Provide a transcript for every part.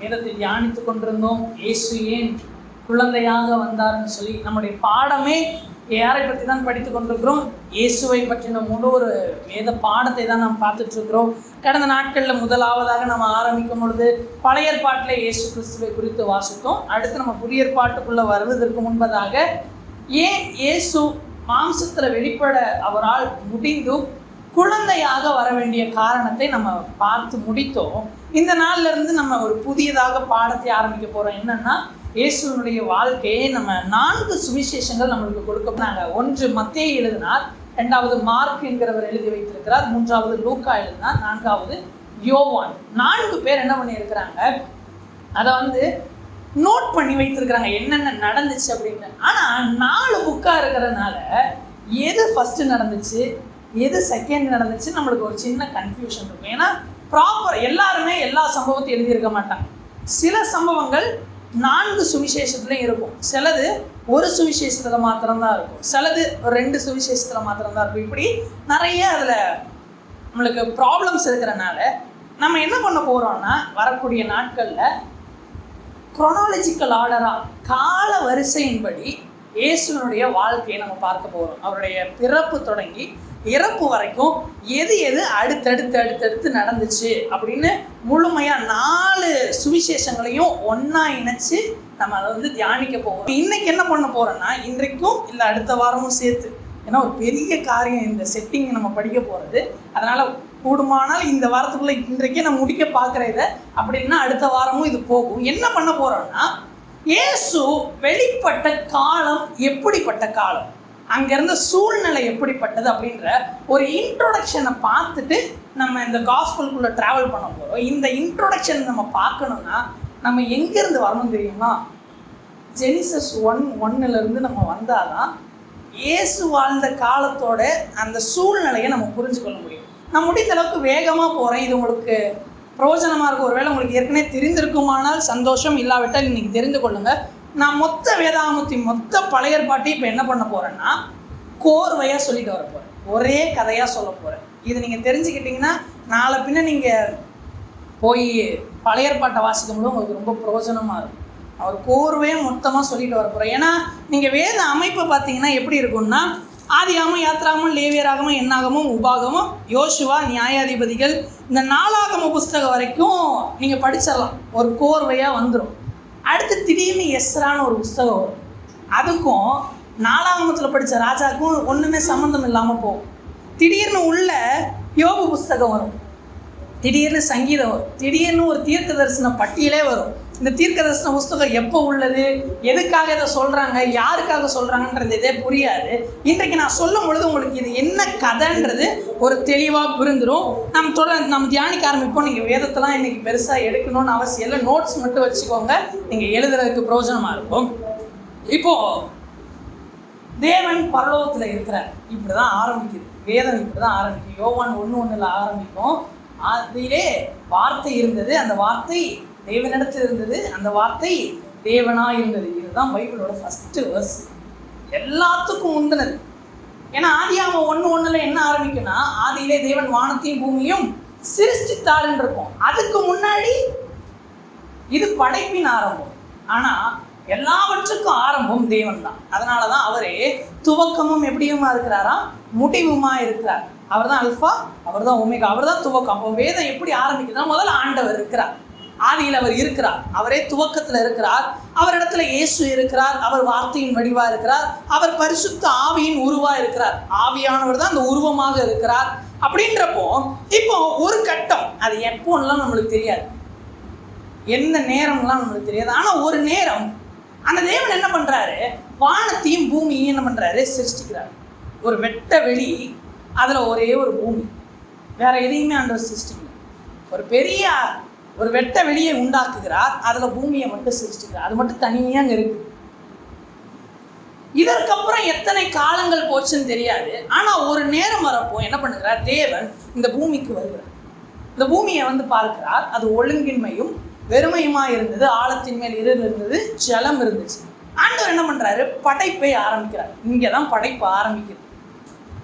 வேதத்தை தியானித்து கொண்டிருந்தோம். இயேசு ஏன் குழந்தையாக வந்தார்னு சொல்லி நம்முடைய பாடமே யாரை பற்றி தான் படித்து கொண்டிருக்கிறோம்? இயேசுவை பற்றின முழு ஒரு வேத பாடத்தை தான் நாம் பார்த்துட்டு இருக்கிறோம். கடந்த நாட்களில் முதலாவதாக நம்ம ஆரம்பிக்கும் பொழுது பழைய ஏற்பாட்டில் இயேசு கிறிஸ்துவை குறித்து வாசித்தோம். அடுத்து நம்ம புதிய ஏற்பாட்டுக்குள்ளே வருவதற்கு முன்பதாக ஏன் இயேசு மாம்சத்தில் வெளிப்பட அவரால் முடிந்தும் குழந்தையாக வர வேண்டிய காரணத்தை நம்ம பார்த்து முடித்தோம். இந்த நாள்ல இருந்து நம்ம ஒரு புதியதாக பாடத்தை ஆரம்பிக்க போகிறோம். என்னன்னா, இயேசுனுடைய வாழ்க்கையை நம்ம 4 சுவிசேஷங்கள் நம்மளுக்கு கொடுக்கப்பட்டாங்க. 1 மத்தேயு எழுதினார், 2வது மார்க் என்கிறவர் எழுதி வைத்திருக்கிறார், 3வது லூக்கா எழுதினார், 4வது யோவான். 4 பேர் என்ன பண்ணியிருக்கிறாங்க, அதை நோட் பண்ணி வைத்திருக்கிறாங்க என்னென்ன நடந்துச்சு அப்படின்னு. ஆனால் 4 புக்காக இருக்கிறதுனால எது ஃபஸ்ட்டு நடந்துச்சு, எது செகண்ட் நடந்துச்சு நம்மளுக்கு ஒரு சின்ன கன்ஃபியூஷன் இருக்கும். ஏன்னா எல்லாருமே எல்லா சம்பவத்தையும் எழுதியிருக்க மாட்டாங்க. சில சம்பவங்கள் 4 சுவிசேஷத்துலையும் இருக்கும், சிலது ஒரு சுவிசேஷத்தில் மாத்திரம்தான் இருக்கும், சிலது 2 சுவிசேஷத்தில் மாத்திரம்தான் இருக்கும். இப்படி நிறைய அதில் நம்மளுக்கு ப்ராப்ளம்ஸ் இருக்கிறனால நம்ம என்ன பண்ண போகிறோம்னா, வரக்கூடிய நாட்களில் குரோனாலஜிக்கல் ஆர்டராக கால வரிசையின்படி இயேசுனுடைய வாழ்க்கையை நம்ம பார்க்க போகிறோம். அவருடைய பிறப்பு தொடங்கி இறப்பு வரைக்கும் எது எது அடுத்தடுத்து நடந்துச்சு அப்படின்னு முழுமையாக 4 சுவிசேஷங்களையும் ஒன்றா இணைச்சு நம்ம அதை தியானிக்க போகிறோம். இன்னைக்கு என்ன பண்ண போகிறோன்னா, இன்றைக்கும் இல்லை அடுத்த வாரமும் சேர்த்து, ஏன்னா ஒரு பெரிய காரியம் இந்த செட்டிங் நம்ம படிக்க போகிறது. அதனால் கூடுமானால் இந்த வாரத்துக்குள்ளே இன்றைக்கே நான் முடிக்க பார்க்குற இதை, அப்படின்னா அடுத்த வாரமும் இது போகும். என்ன பண்ண போகிறோன்னா, இயேசு வெளிப்பட்ட காலம் எப்படிப்பட்ட காலம், அங்கேருந்த சூழ்நிலை எப்படிப்பட்டது அப்படின்ற ஒரு இன்ட்ரோடக்ஷனை பார்த்துட்டு நம்ம இந்த காஸ்பலுக்குள்ளே ட்ராவல் பண்ண போகிறோம். இந்த இன்ட்ரோடக்ஷன் நம்ம பார்க்கணுன்னா நம்ம எங்கேருந்து வரணும் தெரியுமா? ஜெனிசஸ் 1:1 நம்ம வந்தால் தான் இயேசு வாழ்ந்த காலத்தோட அந்த சூழ்நிலையை நம்ம புரிஞ்சுக்கொள்ள முடியும். நான் முடிந்த அளவுக்கு வேகமாக போகிறேன். இது உங்களுக்கு பிரயோஜனமாக இருக்கும். ஒருவேளை உங்களுக்கு ஏற்கனவே தெரிந்திருக்குமானால் சந்தோஷம், இல்லாவிட்டால் இன்றைக்கி தெரிந்து கொள்ளுங்கள். நான் மொத்த வேதாகமத்தின் மொத்த பழைய ஏற்பாட்டையும் இப்போ என்ன பண்ண போகிறேன்னா, கோர்வையாக சொல்லிட்டு வர போகிறேன், ஒரே கதையாக சொல்ல போகிறேன். இது நீங்கள் தெரிஞ்சுக்கிட்டிங்கன்னா நாளை பின்ன நீங்கள் போய் பழைய ஏற்பாட்டை வாசிக்கும்போது உங்களுக்கு ரொம்ப பிரயோஜனமாக இருக்கும். அவர் கோர்வையாக மொத்தமாக சொல்லிட்டு வர போகிறேன். ஏன்னா நீங்கள் வேத அமைப்பை பார்த்தீங்கன்னா எப்படி இருக்கும்னா, ஆதியாகமம், யாத்ராகமம், லேவியராகமம், என்னாகமம், உபாகமம், யோசுவா, நியாயாதிபதிகள், இந்த 4ஆகம புஸ்தகம் வரைக்கும் நீங்கள் படிச்சிடலாம், ஒரு கோர்வையாக வந்துடும். அடுத்து திடீர்னு எஸ்ரான்னு ஒரு புஸ்தகம் வரும். அதுக்கும் 4ஆகமத்தில் படித்த ராஜாவுக்கும் ஒன்றுமே சம்மந்தம் இல்லாமல் போகும். திடீர்னு உள்ள யோபு புஸ்தகம் வரும், திடீர்னு சங்கீதம் வரும், திடீர்னு ஒரு தீர்க்க தரிசன பட்டியலே வரும். இந்த தீர்க்க தரிசன புஸ்தகம் எப்போ உள்ளது, எதுக்காக இதை சொல்கிறாங்க, யாருக்காக சொல்கிறாங்கன்றது இதே புரியாது. இன்றைக்கு நான் சொல்லும் பொழுது உங்களுக்கு இது என்ன கதைன்றது ஒரு தெளிவாக புரிந்துடும். நம்ம தியானிக்க ஆரம்பிப்போம். நீங்கள் வேதத்தெல்லாம் இன்றைக்கி பெருசாக எடுக்கணும்னு அவசியம் இல்லை, நோட்ஸ் மட்டும் வச்சுக்கோங்க, நீங்கள் எழுதுறதுக்கு பிரயோஜனமாக இருக்கும். இப்போது தேவன் பரலோகத்தில் இருக்கிறார், இப்படி தான் ஆரம்பிக்குது வேதம், இப்படி தான் ஆரம்பிக்கும். யோவான் 1:1 ஆரம்பிக்கும். அதிலே வார்த்தை இருந்தது, அந்த வார்த்தை தேவனிடத்தில் இருந்தது, அந்த வார்த்தை தேவனாக இருந்தது. இதுதான் பைபிளோட ஃபஸ்ட்டு வேர்ஸ், எல்லாத்துக்கும் முந்தினது. ஏன்னா ஆதியாகமம் 1:1 என்ன ஆரம்பிக்குன்னா, ஆதியிலே தேவன் வானத்தையும் பூமியும் சிருஷ்டித்தார்ன்னு இருக்கும். அதுக்கு முன்னாடி இது படைப்பின் ஆரம்பம். ஆனால் எல்லாவற்றுக்கும் ஆரம்பம் தேவன் தான். அதனால தான் அவரே துவக்கமும் எப்படியுமா இருக்கிறாரா, முடிவுமா இருக்கிறார். அவர் தான் அல்ஃபா, அவர் தான் ஒமேகா, அவர் தான் துவக்கம். அப்போ வேதம் எப்படி ஆரம்பிக்குதுன்னா, முதல்ல ஆண்டவர் இருக்கிறார், ஆதியில் அவர் இருக்கிறார், அவரே துவக்கத்தில் இருக்கிறார். அவரிடத்துல இயேசு இருக்கிறார், அவர் வார்த்தையின் வடிவாக இருக்கிறார், அவர் பரிசுத்த ஆவியின் உருவாக இருக்கிறார், ஆவியானவர் தான் அந்த உருவமாக இருக்கிறார். அப்படின்றப்போ இப்போ ஒரு கட்டம், அது எப்போன்னெலாம் நம்மளுக்கு தெரியாது, எந்த நேரம்லாம் நம்மளுக்கு தெரியாது. ஆனால் ஒரு நேரம் அந்த தேவன் என்ன பண்ணுறாரு, வானத்தையும் பூமியையும் என்ன பண்ணுறாரு, சிருஷ்டிக்கிறார். ஒரு வெட்ட வெளி, அதில் ஒரே ஒரு பூமி, வேற எதையுமே ஆண்டவர் சிருஷ்டிக்கல. ஒரு வெட்ட வெளியை உண்டாக்குகிறார், அதில் பூமியை மட்டும் சிருஷ்டிக்கிறார். அது மட்டும் தனியாக அங்கே இருக்குது. இதற்கப்புறம் எத்தனை காலங்கள் போச்சுன்னு தெரியாது. ஆனால் ஒரு நேரம் வரப்போ என்ன பண்ணுகிறார், தேவன் இந்த பூமிக்கு வருகிறார். இந்த பூமியை பார்க்கிறார், அது ஒழுங்கின்மையும் வெறுமையுமா இருந்தது, ஆழத்தின் மேல் இருள் இருந்தது, ஜலம் இருந்துச்சு. ஆண்டவர் என்ன பண்ணுறாரு, படைப்பை ஆரம்பிக்கிறார். இங்கே தான் படைப்பு ஆரம்பிக்குது.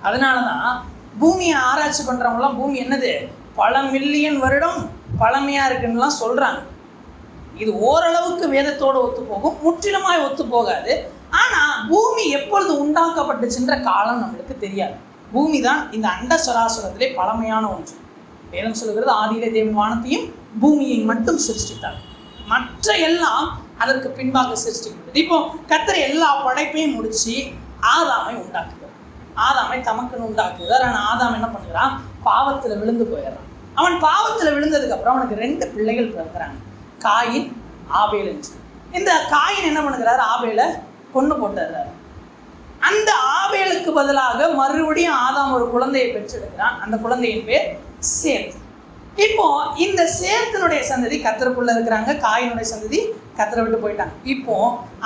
அதனால தான் பூமியை ஆராய்ச்சி பண்ணுறவங்களாம் பூமி என்னது, பல மில்லியன் வருடம் பழமையாக இருக்குன்னுலாம் சொல்கிறாங்க. இது ஓரளவுக்கு வேதத்தோடு ஒத்து போகும், முற்றிலுமாய் ஒத்து போகாது. ஆனால் பூமி எப்பொழுது உண்டாக்கப்பட்டுச்சுன்ற காலம் நம்மளுக்கு தெரியாது. பூமி தான் இந்த அண்ட சராசரத்திலே பழமையான ஒன்று. வேதம் சொல்லுகிறது, ஆதியிலே தேவன் வானத்தையும் பூமியை மட்டும் சிருஷ்டித்தார், மற்ற எல்லாம் அதற்கு பின்பாக சிருஷ்டிக்கிறது. இப்போ கர்த்தர் எல்லா படைப்பையும் முடிச்சு ஆதாமை உண்டாக்குகிறார். ஆதாமை தமக்குன்னு உண்டாக்குகிறார். ஆனால் ஆதாம் என்ன பண்ணுறான்? பாவத்தில் விழுந்து போயிடுறான். அவன் பாவத்தில் விழுந்ததுக்கு அப்புறம் அவனுக்கு 2 பிள்ளைகள் பிறக்கிறாங்க, காயின், ஆபேல் என்று. இந்த காயின் என்ன பண்ணுகிறார்? ஆபேலை கொன்று போட்டுறாரு. அந்த ஆபேலுக்கு பதிலாக மறுபடியும் ஆதாம் ஒரு குழந்தையை பெற்றெடுக்கிறான். அந்த குழந்தையின் பேர் சேத். இப்போ இந்த சேத்தினுடைய சந்ததி கர்த்தருக்குள்ள இருக்கிறாங்க, காயினுடைய சந்ததி கர்த்தரை விட்டு போயிட்டாங்க. இப்போ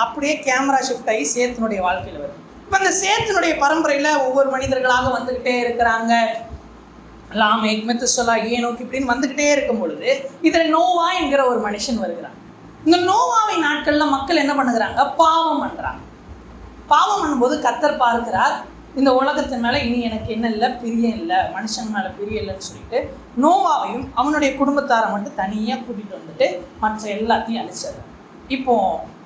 அப்படியே கேமரா ஷிஃப்ட் ஆகி சேத்தினுடைய வாழ்க்கையில் வருது. இப்போ இந்த சேத்தினுடைய பரம்பரையில் ஒவ்வொரு மனிதர்களாக வந்துக்கிட்டே இருக்கிறாங்க. லாமேக், மெத்துசலா, ஏனோக் இப்படின்னு வந்துக்கிட்டே இருக்கும் பொழுது இதில் நோவா என்கிற ஒரு மனுஷன் வருகிறான். இந்த நோவாவின் நாட்களில் மக்கள் என்ன பண்ணுகிறாங்க? பாவம் பண்ணுறாங்க. பாவம் பண்ணும்போது கர்த்தர் பார்க்கிறார், இந்த உலகத்தின் மேலே இனி எனக்கு என்ன இல்லை, பிரியம் இல்லை, மனுஷன் மேலே பிரியம் இல்லைன்னு சொல்லிட்டு நோவாவையும் அவனுடைய குடும்பத்தாரை மட்டும் தனியாக கூட்டிகிட்டு வந்துட்டு மற்ற எல்லாத்தையும் அழிச்சிடுறாங்க. இப்போ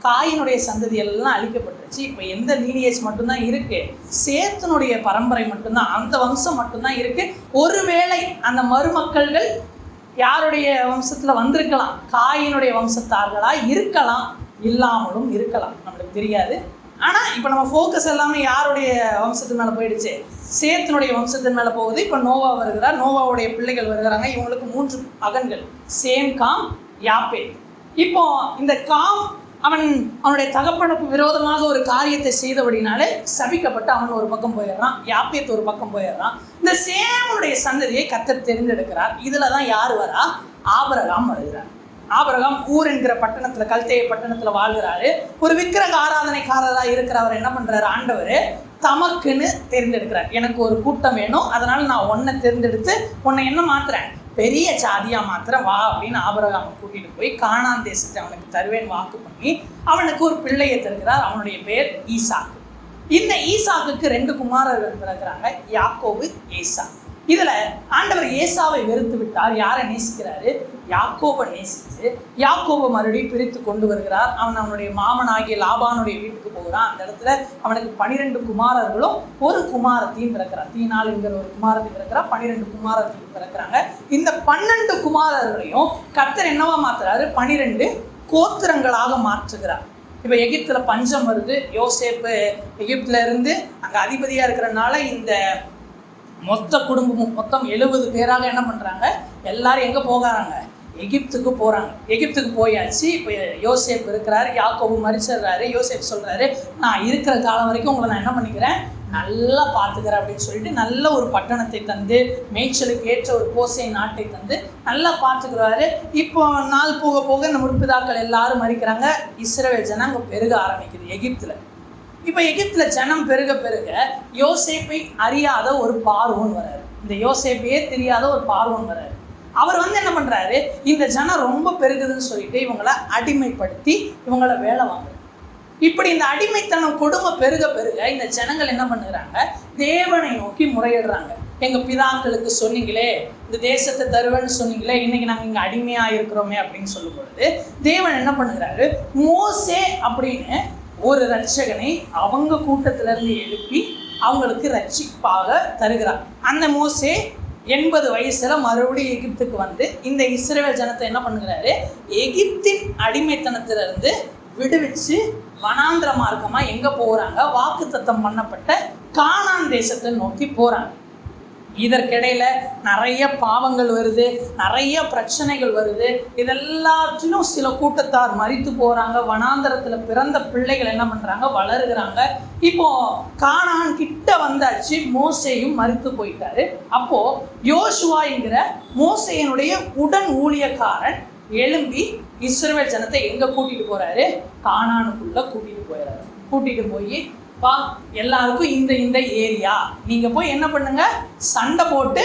காயினுடைய சந்ததி எல்லாம் அழிக்கப்பட்டுருச்சு. இப்போ எந்த லீனியேஜ் மட்டும்தான் இருக்கு? சேத்தினுடைய பரம்பரை மட்டும்தான், அந்த வம்சம் மட்டும்தான் இருக்கு. ஒருவேளை அந்த மருமக்கள்கள் யாருடைய வம்சத்தில் வந்திருக்கலாம், காயினுடைய வம்சத்தார்களாக இருக்கலாம், இல்லாமலும் இருக்கலாம், நம்மளுக்கு தெரியாது. ஆனால் இப்போ நம்ம ஃபோக்கஸ் எல்லாமே யாருடைய வம்சத்து மேலே போயிடுச்சு? சேத்தினுடைய வம்சத்தின் மேலே போகுது. இப்போ நோவா வருகிறார், நோவாவுடைய பிள்ளைகள் வருகிறாங்க. இவங்களுக்கு 3 மகன்கள், சேம், காம், யாப்பேத். இப்போ இந்த காம் அவனுடைய தகப்பனுக்கு விரோதமாக ஒரு காரியத்தை செய்தபடினாலே சபிக்கப்பட்டு அவன் ஒரு பக்கம் போயிடுறான், யாப்பேத் ஒரு பக்கம் போயிடுறான். இந்த சேமுடைய சந்ததியை கர்த்தர் தெரிந்தெடுக்கிறார். இதில் தான் யார் வரா? ஆபிரகாம் வருகிறார். ஆபிரகாம் ஊர் என்கிற பட்டணத்தில், கல்தேய பட்டணத்தில் வாழ்கிறாரு. ஒரு விக்கிரக ஆராதனைக்காரராக இருக்கிறவர் என்ன பண்ணுறாரு? ஆண்டவர் தமக்குன்னு தேர்ந்தெடுக்கிறார். எனக்கு ஒரு கூட்டம் வேணும், அதனால் நான் உன்னை தேர்ந்தெடுத்து உன்னை என்ன மாத்துறேன்? பெரிய ஜாதியாக மாத்திரம் வா அப்படின்னு ஆபிரகாமை கூட்டிகிட்டு போய் கானான் தேசத்தை அவனுக்கு தருவேன் வாக்கு பண்ணி அவனுக்கு ஒரு பிள்ளையை தருகிறார். அவனுடைய பேர் ஈசாக்கு. இந்த ஈசாக்குக்கு 2 குமாரர்கள் பிறக்கிறாங்க, யாக்கோபு, ஏசா. இதில் ஆண்டவர் ஏசாவை வெறுத்து விட்டார். யாரை நேசிக்கிறாரு? யாக்கோபை நேசித்து யாக்கோபை மறுபடியும் பிரித்து கொண்டு வருகிறார். அவனுடைய மாமனாகிய லாபானுடைய வீட்டுக்கு போகிறான். அந்த இடத்துல அவனுக்கு 12 குமாரர்களும் ஒரு குமாரத்தையும் பிறக்கிறார். தீனாள் என்கிற ஒரு குமாரத்தை பிறக்கிறார். 12 குமாரத்தையும் பிறக்கிறாங்க. இந்த 12 குமாரர்களையும் கர்த்தர் என்னவா மாத்துறாரு? 12 கோத்திரங்களாக மாற்றுகிறார். இப்போ எகிப்தில் பஞ்சம் வருது. யோசேப்பு எகிப்தில் இருந்து அங்கே அதிபதியாக இருக்கிறனால இந்த மொத்த குடும்பமும் மொத்தம் 70 பேராக என்ன பண்ணுறாங்க? எல்லாரும் எங்கே போகிறாங்க? எகிப்துக்கு போகிறாங்க. எகிப்துக்கு போயாச்சு. இப்போ யோசேப் இருக்கிறாரு, யாக்கோபு மரிச்சிடுறாரு. யோசேப் சொல்கிறாரு, நான் இருக்கிற காலம் வரைக்கும் உங்களை நான் என்ன பண்ணிக்கிறேன்? நல்லா பார்த்துக்கிறேன் அப்படின்னு சொல்லிட்டு நல்ல ஒரு பட்டணத்தை தந்து, மேய்ச்சலுக்கு ஏற்ற ஒரு கோசை நாட்டை தந்து நல்லா பார்த்துக்கிறாரு. இப்போ நாள் போக போக இந்த முற்பிதாக்கள் எல்லாரும் மறிக்கிறாங்க. இஸ்ரவேல் ஜனம் அங்கே பெருக ஆரம்பிக்குது எகிப்தில். இப்போ எகிப்தில் ஜனம் பெருக பெருக யோசேப்பை அறியாத ஒரு பார்வோன் வர்றாரு. இந்த யோசேப்பையே தெரியாத ஒரு பார்வோன் வர்றாரு. அவர் என்ன பண்ணுறாரு? இந்த ஜனம் ரொம்ப பெருகுதுன்னு சொல்லிட்டு இவங்களை அடிமைப்படுத்தி இவங்களை வேலை வாங்குறாரு. இப்படி இந்த அடிமைத்தனம் கொடுமை பெருக பெருக இந்த ஜனங்கள் என்ன பண்ணுறாங்க? தேவனை நோக்கி முறையிடுறாங்க. எங்கள் பிதாக்களுக்கு சொன்னீங்களே, இந்த தேசத்தை தருவேன்னு சொன்னீங்களே, இன்னைக்கு நாங்கள் இங்கே அடிமையாக இருக்கிறோமே அப்படின்னு சொல்லும் பொழுது தேவன் என்ன பண்ணுகிறாரு? மோசே அப்படின்னு ஒரு ரட்சகனை அவங்க கூட்டத்திலிருந்து எழுப்பி அவங்களுக்கு ரட்சிப்பாக தருகிறார். அந்த மோசே 80 வயசுல மறுபடியும் எகிப்துக்கு வந்து இந்த இஸ்ரவேல் ஜனத்தை என்ன பண்ணுகிறாரு? எகிப்தின் அடிமைத்தனத்திலிருந்து விடுவிச்சு வனாந்திர மார்க்கமா எங்க போறாங்க? வாக்குத்தத்தம் பண்ணப்பட்ட கானான் தேசத்தை நோக்கி போறாங்க. இதற்கிடையில நிறைய பாவங்கள் வருது, நிறைய பிரச்சனைகள் வருது. இதெல்லாத்திலும் சில கூட்டத்தார் மரித்து போறாங்க. வனாந்தரத்துல பிறந்த பிள்ளைகள் என்ன பண்றாங்க? வளருகிறாங்க. இப்போ கானான் கிட்ட வந்தாச்சு. மோசேயும் மரித்து போயிட்டாரு. அப்போ யோசுவா என்கிற மோசேயனுடைய உடன் ஊழியக்காரன் எழும்பி இஸ்ரவேல் ஜனத்தை எங்க கூட்டிட்டு போறாரு? கானானுக்குள்ள கூட்டிட்டு போயிறாரு. கூட்டிட்டு போய் பா எல்லாருக்கும் இந்த ஏரியா நீங்கள் போய் என்ன பண்ணுங்க? சண்டை போட்டு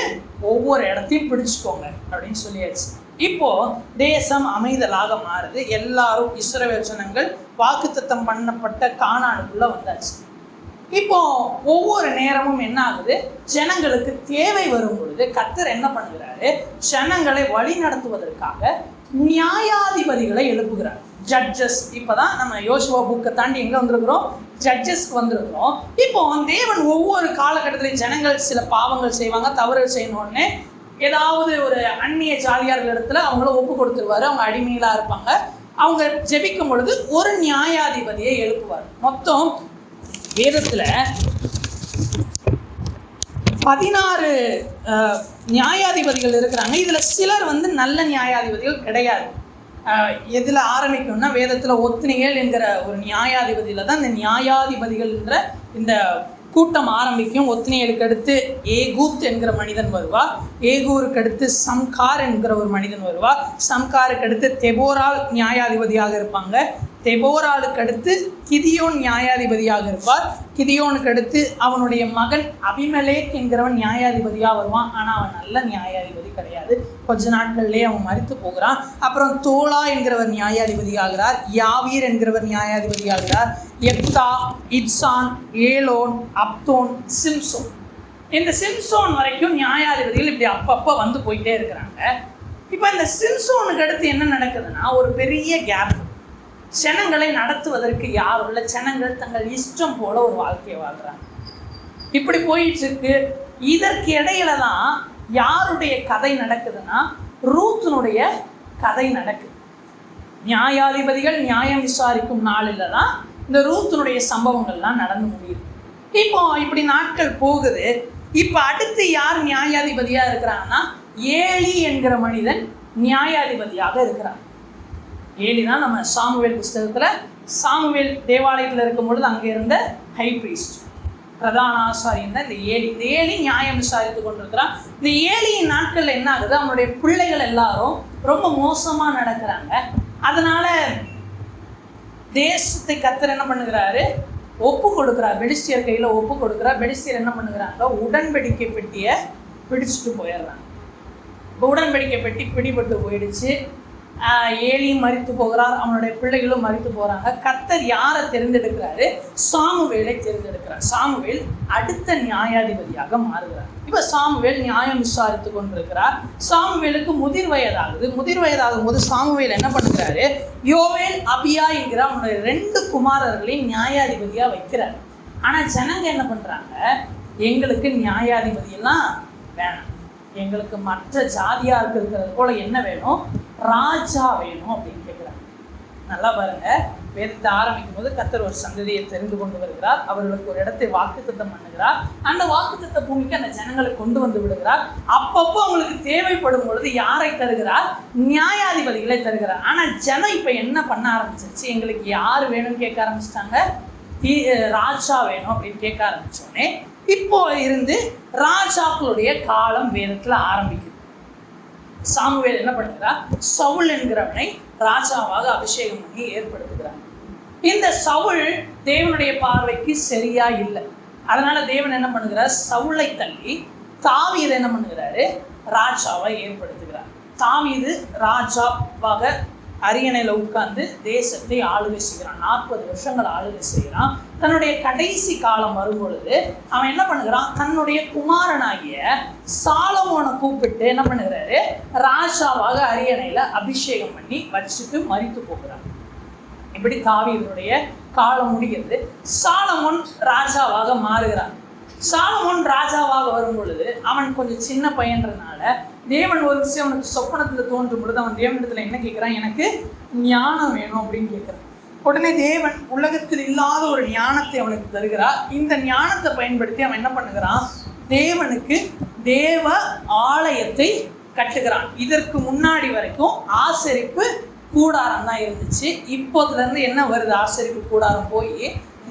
ஒவ்வொரு இடத்தையும் பிடிச்சிக்கோங்க அப்படின்னு சொல்லியாச்சு. இப்போ தேசம் அமைதலாக மாறுது. எல்லாரும் இஸ்ரவேல் ஜனங்கள் வாக்குத்தத்தம் பண்ணப்பட்ட கானானுக்குள்ள வந்தாச்சு. இப்போ ஒவ்வொரு நேரமும் என்ன ஆகுது? ஜனங்களுக்கு தேவை வரும் பொழுது கர்த்தர் என்ன பண்ணுகிறாரு? ஜனங்களை வழி நடத்துவதற்காக நியாயாதிபதிகளை எழுப்புகிறார். ஜட்ஜஸ். இப்போதான் நம்ம யோசுவா புக்கை தாண்டி எங்கே வந்திருக்கிறோம்? ஜட்ஜஸ்க்கு வந்திருக்கிறோம். இப்போ தேவன் ஒவ்வொரு காலகட்டத்திலையும் ஜனங்கள் சில பாவங்கள் செய்வாங்க, தவறு செய்யணுன்னே ஏதாவது ஒரு அந்நிய ஜாதியார்கள் இடத்துல அவங்கள ஒப்பு கொடுத்துருவாரு. அவங்க அடிமையிலாக இருப்பாங்க. அவங்க ஜெபிக்கும் பொழுது ஒரு நியாயாதிபதியை எழுப்புவார். மொத்தம் வேதத்தில் 16 நியாயாதிபதிகள் இருக்கிறாங்க. இதில் சிலர் நல்ல நியாயாதிபதிகள் கிடையாது. எதில் ஆரம்பிக்கும்னா வேதத்தில் ஒத்னியேல் என்கிற ஒரு நியாயாதிபதியில் தான் இந்த நியாயாதிபதிகள் என்ற இந்த கூட்டம் ஆரம்பிக்கும். ஒத்னியேலுக்கு அடுத்து ஏகூத் என்கிற மனிதன் வருவா. ஏகூருக்கு அடுத்து சம்கார் என்கிற ஒரு மனிதன் வருவா. சம்காருக்கு அடுத்து தெபோரால் நியாயாதிபதியாக இருப்பாங்க. தெபோராலுக்கு அடுத்து கிதியோன் நியாயாதிபதியாக இருப்பார். கிதியோனுக்கு அடுத்து அவனுடைய மகன் அபிமெலேக் என்கிறவன் நியாயாதிபதியாக வருவான். ஆனால் அவன் நல்ல நியாயாதிபதி கிடையாது. கொஞ்ச நாட்கள்லேயே அவன் மரித்து போகிறான். அப்புறம் தோலா என்கிறவர் நியாயாதிபதி ஆகிறார். யாவீர் என்கிறவர் நியாயாதிபதி ஆகிறார். எப்தா, இப்சான், ஏலோன், அப்தோன், சிம்சோன். இந்த சிம்சோன் வரைக்கும் நியாயாதிபதிகள் இப்படி அப்பப்போ போயிட்டே இருக்கிறாங்க. இப்போ இந்த சிம்சோனுக்கு அடுத்து என்ன நடக்குதுன்னா ஒரு பெரிய கேப். ஜனங்களை நடத்துவதற்கு யாரும் இல்லை. ஜனங்கள் தங்கள் இஷ்டம் போல ஒரு வாழ்க்கையை வாழ்கிறாங்க. இப்படி போயிட்டு இருக்கு. இதற்கு இடையில தான் யாருடைய கதை நடக்குதுன்னா ரூத்தினுடைய கதை நடக்குது. நியாயாதிபதிகள் நியாயம் விசாரிக்கும் நாளில் தான் இந்த ரூத்தினுடைய சம்பவங்கள்லாம் நடந்து முடியுது. இப்போ இப்படி நாட்கள் போகுது. இப்போ அடுத்து யார் நியாயாதிபதியாக இருக்கிறாங்கன்னா ஏலி என்கிற மனிதன் நியாயாதிபதியாக இருக்கிறார். ஏலி தான் நம்ம சாமுவேல் புஸ்தகத்தில் சாமுவேல் தேவாலயத்தில் இருக்கும் பொழுது அங்கே இருந்த ஹை பிரீஸ்ட், பிரதான ஆசாரியன் தான் இந்த ஏலி. இந்த ஏலி நியாயம் விசாரித்து கொண்டிருக்கிறான். இந்த ஏலியின் நாட்களில் என்ன ஆகுது? அவனுடைய பிள்ளைகள் எல்லாரும் ரொம்ப மோசமாக நடக்கிறாங்க. அதனால தேசத்தை கர்த்தர் என்ன பண்ணுகிறாரு? ஒப்பு கொடுக்குறார். பெலிஸ்தியர் கையில் ஒப்பு கொடுக்குறார். பெலிஸ்தியர் என்ன பண்ணுகிறாங்க? உடன்படிக்கை பெட்டியை பிடிச்சிட்டு போயிடுறாங்க. இப்போ உடன்படிக்கை பெட்டி பிடிபட்டு போயிடுச்சு. ஏலியும் மரித்து போகிறார். அவனுடைய பிள்ளைகளும் மரித்து போகிறாங்க. கர்த்தர் யாரை தேர்ந்தெடுக்கிறாரு? சாமுவேலை தேர்ந்தெடுக்கிறார். சாமுவேல் அடுத்த நியாயாதிபதியாக மாறுகிறார். இப்போ சாமுவேல் நியாயம் விசாரித்து கொண்டிருக்கிறார். சாமுவேலுக்கு முதிர் வயதாகுது. முதிர் வயதாகும் போது சாமுவேல் என்ன பண்ணுறாரு? யோவேல், அபியா என்கிற அவனுடைய 2 குமாரர்களையும் நியாயாதிபதியாக வைக்கிறார். ஆனால் ஜனங்க என்ன பண்ணுறாங்க? எங்களுக்கு நியாயாதிபதியெல்லாம் வேணாம், எங்களுக்கு மற்ற ஜாதியாருக்கு இருக்கிறது போல என்ன வேணும்? ராஜா வேணும் அப்படின்னு கேட்குறாங்க. நல்லா பாருங்க, வேதத்தை ஆரம்பிக்கும் போது கர்த்தர் ஒரு சந்ததியை தெரிந்து கொண்டு வருகிறார். அவர்களுக்கு ஒரு இடத்தை வாக்குத்தத்தம் பண்ணுகிறார். அந்த வாக்குத்தத்த பூமிக்கு அந்த ஜனங்களை கொண்டு வந்து விடுகிறார். அப்பப்போ அவங்களுக்கு தேவைப்படும் பொழுது யாரை தருகிறார்? நியாயாதிபதிகளை தருகிறார். ஆனால் ஜனம் இப்போ என்ன பண்ண ஆரம்பிச்சிருச்சு? எங்களுக்கு யார் வேணும்னு கேட்க ஆரம்பிச்சிட்டாங்க. ராஜா வேணும் அப்படின்னு கேட்க ஆரம்பிச்சோடனே இப்போ இருந்து ராஜாக்களுடைய காலம் வேதத்தில் ஆரம்பிக்குது. சாமுவேல் என்ன பண்ணுகிறார்? சவுல் என்கிறவனை ராஜாவாக அபிஷேகம் பண்ணி ஏற்படுத்துகிறார். இந்த சவுல் தேவனுடைய பார்வைக்கு சரியா இல்லை. அதனால தேவன் என்ன பண்ணுகிறார்? சவுலை தள்ளி தாவீது என்ன பண்ணுகிறாரு? ராஜாவை ஏற்படுத்துகிறார். தாவீது ராஜாவாக அரியணையில் உட்கார்ந்து தேசத்தை ஆளுகை செய்கிறான். 40 வருஷங்கள் ஆளுகை செய்கிறான். தன்னுடைய கடைசி காலம் வரும்பொழுது அவன் என்ன பண்ணுகிறான்? தன்னுடைய குமாரனாகிய சாலமோனை கூப்பிட்டு என்ன பண்ணுகிறாரு? ராஜாவாக அரியணையில் அபிஷேகம் பண்ணி வச்சுட்டு மரித்து போகிறான். இப்படி தாவீதுடைய காலம் முடிகிறது. சாலமோன் ராஜாவாக மாறுகிறான். சாலமோன் ராஜாவாக வரும் பொழுது அவன் கொஞ்சம் சின்ன பையன்றனால தேவன் ஒரு விஷயம் அவனுக்கு சொப்பனத்தில் தோன்றும் பொழுது அவன் தேவனிடத்தில் என்ன கேட்குறான்? எனக்கு ஞானம் வேணும் அப்படின்னு கேட்குறான். உடனே தேவன் உலகத்தில் இல்லாத ஒரு ஞானத்தை அவனுக்கு தருகிறார். இந்த ஞானத்தை பயன்படுத்தி அவன் என்ன பண்ணுகிறான்? தேவனுக்கு தேவ ஆலயத்தை கட்டுகிறான். இதற்கு முன்னாடி வரைக்கும் ஆசரிப்பு கூடாரம் தான் இருந்துச்சு. இப்போதுலேருந்து என்ன வருது? ஆசரிப்பு கூடாரம் போய்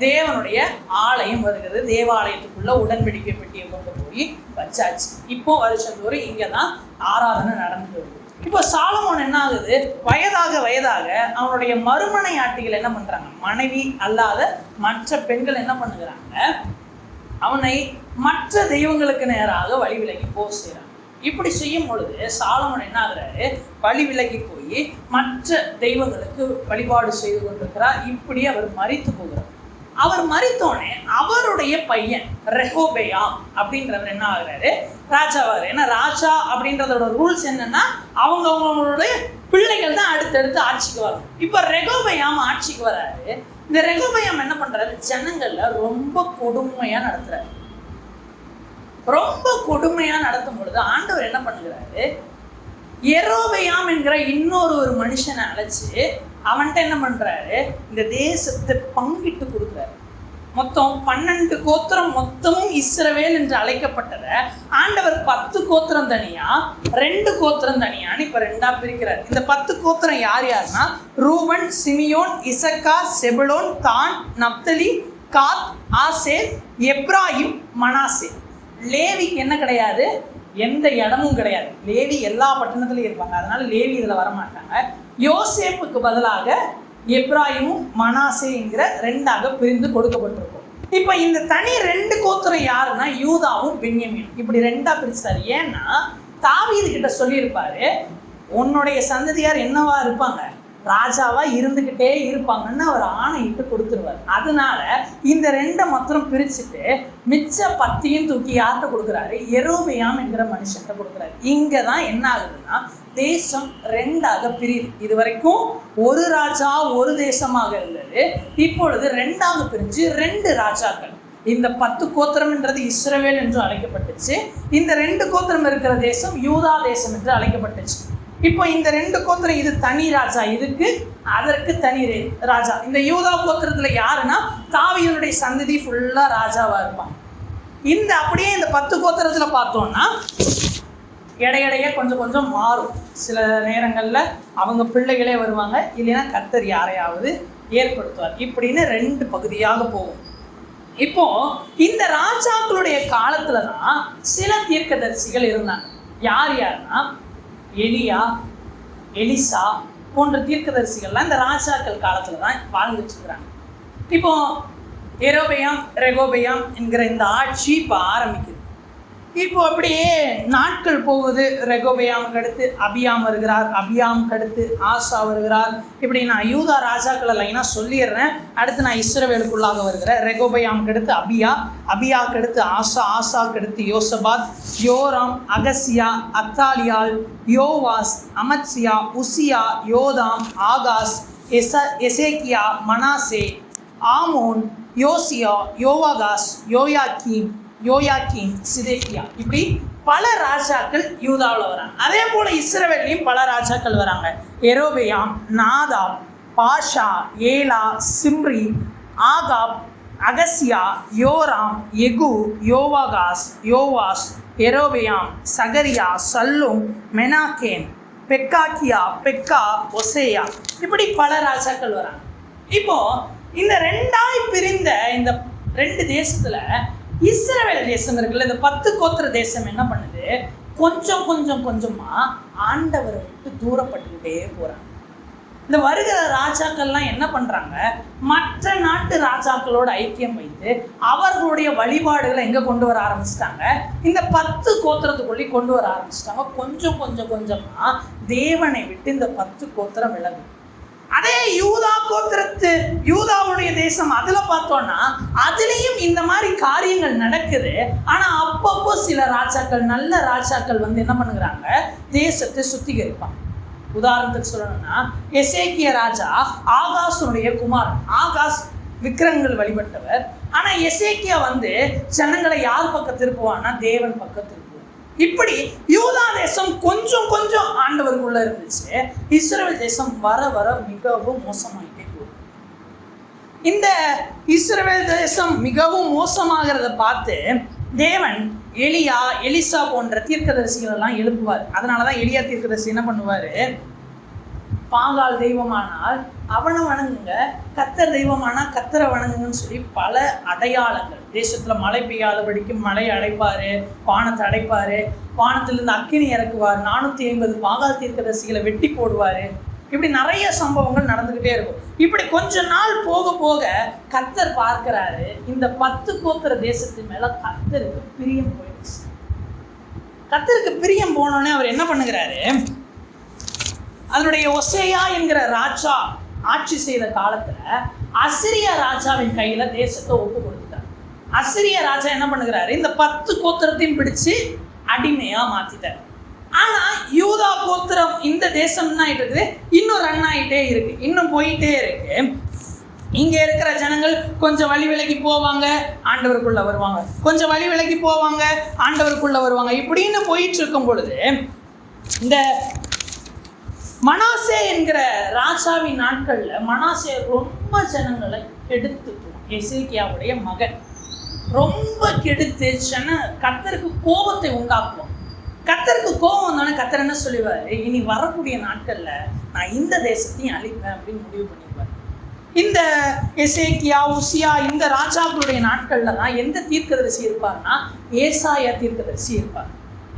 தேவனுடைய ஆலயம் வருகிறது. தேவாலயத்துக்குள்ள உடன்படிக்கை பெட்டியை கொண்டு போய் வச்சாச்சு. இப்போ வருஷந்தோறும் இங்கே தான் ஆராதனை நடந்து வருது. இப்போ சாலமோன் என்ன ஆகுது? வயதாக அவனுடைய மறுமனை ஆட்டிகள் என்ன பண்றாங்க? மனைவி அல்லாத மற்ற பெண்கள் என்ன பண்ணுகிறாங்க? அவனை மற்ற தெய்வங்களுக்கு நேராக வழி விலகி போக செய்கிறாங்க. இப்படி செய்யும் பொழுது சாலமோன் என்ன ஆகுறாரு? வழி விலகி போய் மற்ற தெய்வங்களுக்கு வழிபாடு செய்து கொண்டிருக்கிறார். இப்படி அவர் மரித்து போகிறார். அவர் மரித்தோடனே அவருடைய பையன் ரெஹோபெயாம் அப்படின்றவர் என்ன ஆகுறாரு? ராஜாவாரு. ஏன்னா ராஜா அப்படின்றதோட ரூல்ஸ் என்னன்னா அவங்களுடைய பிள்ளைகள் தான் அடுத்தடுத்து ஆட்சிக்கு வரும். இப்போ ரெகோபெயாம் ஆட்சிக்கு வராரு. இந்த ரெகோபெயாம் என்ன பண்றாரு? ஜனங்கள்ல ரொம்ப கொடுமையா நடத்துறாரு. ரொம்ப கொடுமையா நடத்தும் பொழுது ஆண்டவர் என்ன பண்ணுகிறாரு? யெரொபெயாம் என்கிற இன்னொரு மனுஷனை அழைச்சு அவன்கிட்ட என்ன பண்றாரு? இந்த தேசத்தை பங்கிட்டு கொடுக்குறாரு. மொத்தம் 12 கோத்திரம் மொத்தமும் இஸ்ரவேல் என்று அழைக்கப்பட்டத ஆண்டவர் 10 கோத்திரம் தனியா 2 கோத்திரம் தனியான்னு இப்ப 2ஆ பிரிக்கிறார். இந்த 10 கோத்திரம் யார் யாருன்னா ரூபன், சிமியோன், இசக்கார், செபுலோன், தான், நப்தலி, காத், ஆசேர், எப்ராயிம், மனாசே. லேவிக்கு என்ன கிடையாது? எந்த இடமும் கிடையாது. லேவி எல்லா பட்டணத்திலையும் இருப்பாங்க, அதனால லேவி இதுல வரமாட்டாங்க. யோசேப்புக்கு பதிலாக எப்ராயிமும் மனாசேங்கிற 2ஆக பிரிந்து கொடுக்கப்பட்டிருக்கும். இப்ப இந்த தனி 2 கோத்திரம் யாருன்னா யூதாவும் பென்யமீனும். இப்படி 2ஆ பிரிச்சாரு. ஏன்னா தாவீது கிட்ட சொல்லியிருப்பாரு, உன்னுடைய சந்ததியார் என்னவா இருப்பாங்க? ராஜாவா இருந்துகிட்டே இருப்பாங்கன்னு அவர் ஆணையிட்டு கொடுத்துருவார். அதனால இந்த 2 மாத்திரம் பிரிச்சுட்டு மிச்ச 10 தூக்கி யார்கிட்ட கொடுக்குறாரு? யெரொபெயாம் என்கிற மனுஷன்கிட்ட கொடுக்குறாரு. இங்கதான் என்ன ஆகுதுன்னா தேசம் 2ஆக பிரியுது. இது வரைக்கும் ஒரு ராஜா ஒரு தேசமாக இருந்தது. இப்பொழுது 2ஆக பிரிஞ்சு 2 ராஜாக்கள். இந்த 10 கோத்திரம்ன்றது இஸ்ரவேல் என்று அழைக்கப்பட்டுச்சு. இந்த 2 கோத்திரம் இருக்கிற தேசம் யூதா தேசம் என்று அழைக்கப்பட்டுச்சு. இப்போ இந்த 2 கோத்திரம், இது தனி ராஜா, இதுக்கு அதற்கு தனி ராஜா. இந்த யூதா கோத்திரத்துல யாருன்னா தாவீதுடைய சந்ததி ஃபுல்லா ராஜாவா இருப்பாங்க. இந்த அப்படியே இந்த 10 கோத்திரத்துல பார்த்தோம்னா இடையிடையே கொஞ்சம் கொஞ்சம் மாறும். சில நேரங்கள்ல அவங்க பிள்ளைகளே வருவாங்க, இல்லைன்னா கர்த்தர் யாரையாவது ஏற்படுத்துவார். இப்படின்னு 2 பகுதியாக போகும். இப்போ இந்த ராஜாக்களுடைய காலத்துல தான் சில தீர்க்கதரிசிகள் இருந்தாங்க. யார் யாருன்னா எலியா, எலிசா போன்ற தீர்க்கதரிசிகள்லாம் இந்த ராஜாக்கள் காலத்துல தான் வாழ்ந்துட்டு இருக்கிறாங்க. இப்போ யெரொபெயாம், ரெகோபெயாம் என்கிற இந்த ஆட்சி இப்போ ஆரம்பிக்குது. இப்போ அப்படியே நாட்கள் போகுது. ரெகோபெயாமுக்கு அடுத்து அபியாம் வருகிறார், அபியாமுக்கு அடுத்து ஆசா வருகிறார். இப்படி நான் யூதா ராஜாக்களை லைனா சொல்லிடுறேன். அடுத்து நான் இஸ்ரவேலுக்குள்ளாக வருகிறேன். ரெகோபெயாமுக்கு அடுத்து அபியா, அபியாவுக்கு அடுத்து ஆசா, ஆசாவுக்கு அடுத்து யோசபாத், யோராம், அகசியா, அத்தாலியால், யோவாஸ், அமத்சியா, உசியா, யோதாம், ஆகாஸ், எசேக்கியா, மனாசே, ஆமோன், யோசியா, யோவாகாஸ், யோயாக்கீம், சிதேக்கியா. இப்படி பல ராஜாக்கள் யூதாவில் வராங்க. அதே போல இஸ்ரவேலையும் பல ராஜாக்கள் வராங்க. யெரொபெயாம், நாதாப், பாஷா, ஏலா, சிம்ரி, ஆகாப், அகசியா, யோராம், எகு, யோவாகாஸ், யோவாஸ், யெரொபெயாம், சகரியா, சல்லும், மெனாகேன், பெக்காக்கியா, பெக்கா, ஒசேயா. இப்படி பல ராஜாக்கள் வராங்க. இப்போ இந்த 2ஆய் பிரிந்த இந்த 2 தேசத்துல இஸ்ரவேல் தேசம் இருக்குல்ல, இந்த 10 கோத்திர தேசம் என்ன பண்ணுது? கொஞ்சம் கொஞ்சம் கொஞ்சமா ஆண்டவரை விட்டு தூரப்பட்டுக்கிட்டே போறாங்க. இந்த வருகிற ராஜாக்கள்லாம் என்ன பண்றாங்க? மற்ற நாட்டு ராஜாக்களோட ஐக்கியம் வைத்து அவர்களுடைய வழிபாடுகளை எங்க கொண்டு வர ஆரம்பிச்சிட்டாங்க? இந்த 10 கோத்திரத்துக்குள்ளே கொண்டு வர ஆரம்பிச்சிட்டாங்க. கொஞ்சம் கொஞ்சம் கொஞ்சமா தேவனை விட்டு இந்த 10 கோத்திரம் விலகு. அதே யூதாவுடைய தேசம் அதுல பார்த்தோம்னா அதுலயும் இந்த மாதிரி காரியங்கள் நடக்குது. ஆனா அப்பப்போ சில ராஜாக்கள், நல்ல ராஜாக்கள் என்ன பண்ணுகிறாங்க? தேசத்தை சுத்திகரிப்பாங்க. உதாரணத்துக்கு சொல்லணும்னா எசேக்கியா ராஜா ஆகாசுடைய குமாரன். ஆகாஸ் விக்கிரகங்கள் வழிபட்டவர். ஆனா எசேக்கியா ஜனங்களை யார் பக்கம் திருப்புவான்னா தேவன் பக்கம் திருப்புவார். இப்படி யூதா தேசம் கொஞ்சம் கொஞ்சம் ஆண்டவருக்குள்ள இருந்துச்சு. இஸ்ரவேல் தேசம் வர வர மிகவும் மோசமாயிட்டே போகுது. இந்த இஸ்ரவேல் தேசம் மிகவும் மோசமாகிறத பார்த்து தேவன் எலியா, எலிசா போன்ற தீர்க்கதரிசிகள் எல்லாம் எழுப்புவார். அதனாலதான் எலியா தீர்க்கதரிசி என்ன பண்ணுவாரு? பாகால் தெய்வமானால் அவனை வணங்குங்க, கத்தர் தெய்வமானா கத்தரை வணங்குங்கன்னு சொல்லி பல அடையாளங்கள். தேசத்துல மழை பெய்யாதபடிக்கு மழையை அடைப்பாரு, வானத்தை அடைப்பாரு, வானத்திலிருந்து அக்கினி இறக்குவார், 450 பாகால் தீர்க்கதரிசிகளை வெட்டி போடுவாரு. இப்படி நிறைய சம்பவங்கள் நடந்துகிட்டே இருக்கும். இப்படி கொஞ்ச நாள் போக போக கத்தர் பார்க்கிறாரு, இந்த 10 கோத்திர தேசத்து மேல கத்தருக்கு பிரியம் போயிடுச்சு. கத்தருக்கு பிரியம் போனோடனே அவர் என்ன பண்ணுகிறாரு? அதனுடைய ஒசேயா என்கிற ராஜா ஆட்சி செய்த காலத்துல அசிரிய ராஜாவின் கையில தேசத்தை ஒப்பு கொடுத்துட்டார். அசிரிய ராஜா என்ன பண்ணுகிறாரு? இந்த 10 கோத்திரத்தையும் பிடிச்சு அடிமையா மாத்திட்டார். ஆனா யூதா கோத்திரம் இந்த தேசம் என்ன ஆயிட்டு இருக்குது, இன்னும் ரன் ஆகிட்டே இருக்கு, இன்னும் போயிட்டே இருக்கு. இங்க இருக்கிற ஜனங்கள் கொஞ்சம் வழி விலகி போவாங்க, ஆண்டவருக்குள்ள வருவாங்க, கொஞ்சம் வழி விலகி போவாங்க, ஆண்டவருக்குள்ள வருவாங்க. இப்படின்னு போயிட்டு இருக்கும் பொழுது இந்த மனாசே என்கிற ராஜாவின் நாட்கள்ல மனாசே ரொம்ப ஜனங்களை கெடுத்துக்குவான். எசேக்கியாவுடைய மகன் ரொம்ப கெடுத்து கர்த்தருக்கு கோபத்தை உண்டாக்குவான். கர்த்தருக்கு கோபம் வந்தோடனே கர்த்தர் என்ன சொல்லுவாரு, இனி வரக்கூடிய நாட்கள்ல நான் இந்த தேசத்தையும் அழிப்பேன் அப்படின்னு முடிவு பண்ணிடுவார். இந்த எசேக்கியா, உசியா இந்த ராஜாக்களுடைய நாட்கள்ல தான் எந்த தீர்க்கதரிசி இருப்பார்னா ஏசாயா தீர்க்கதரிசி இருப்பார்.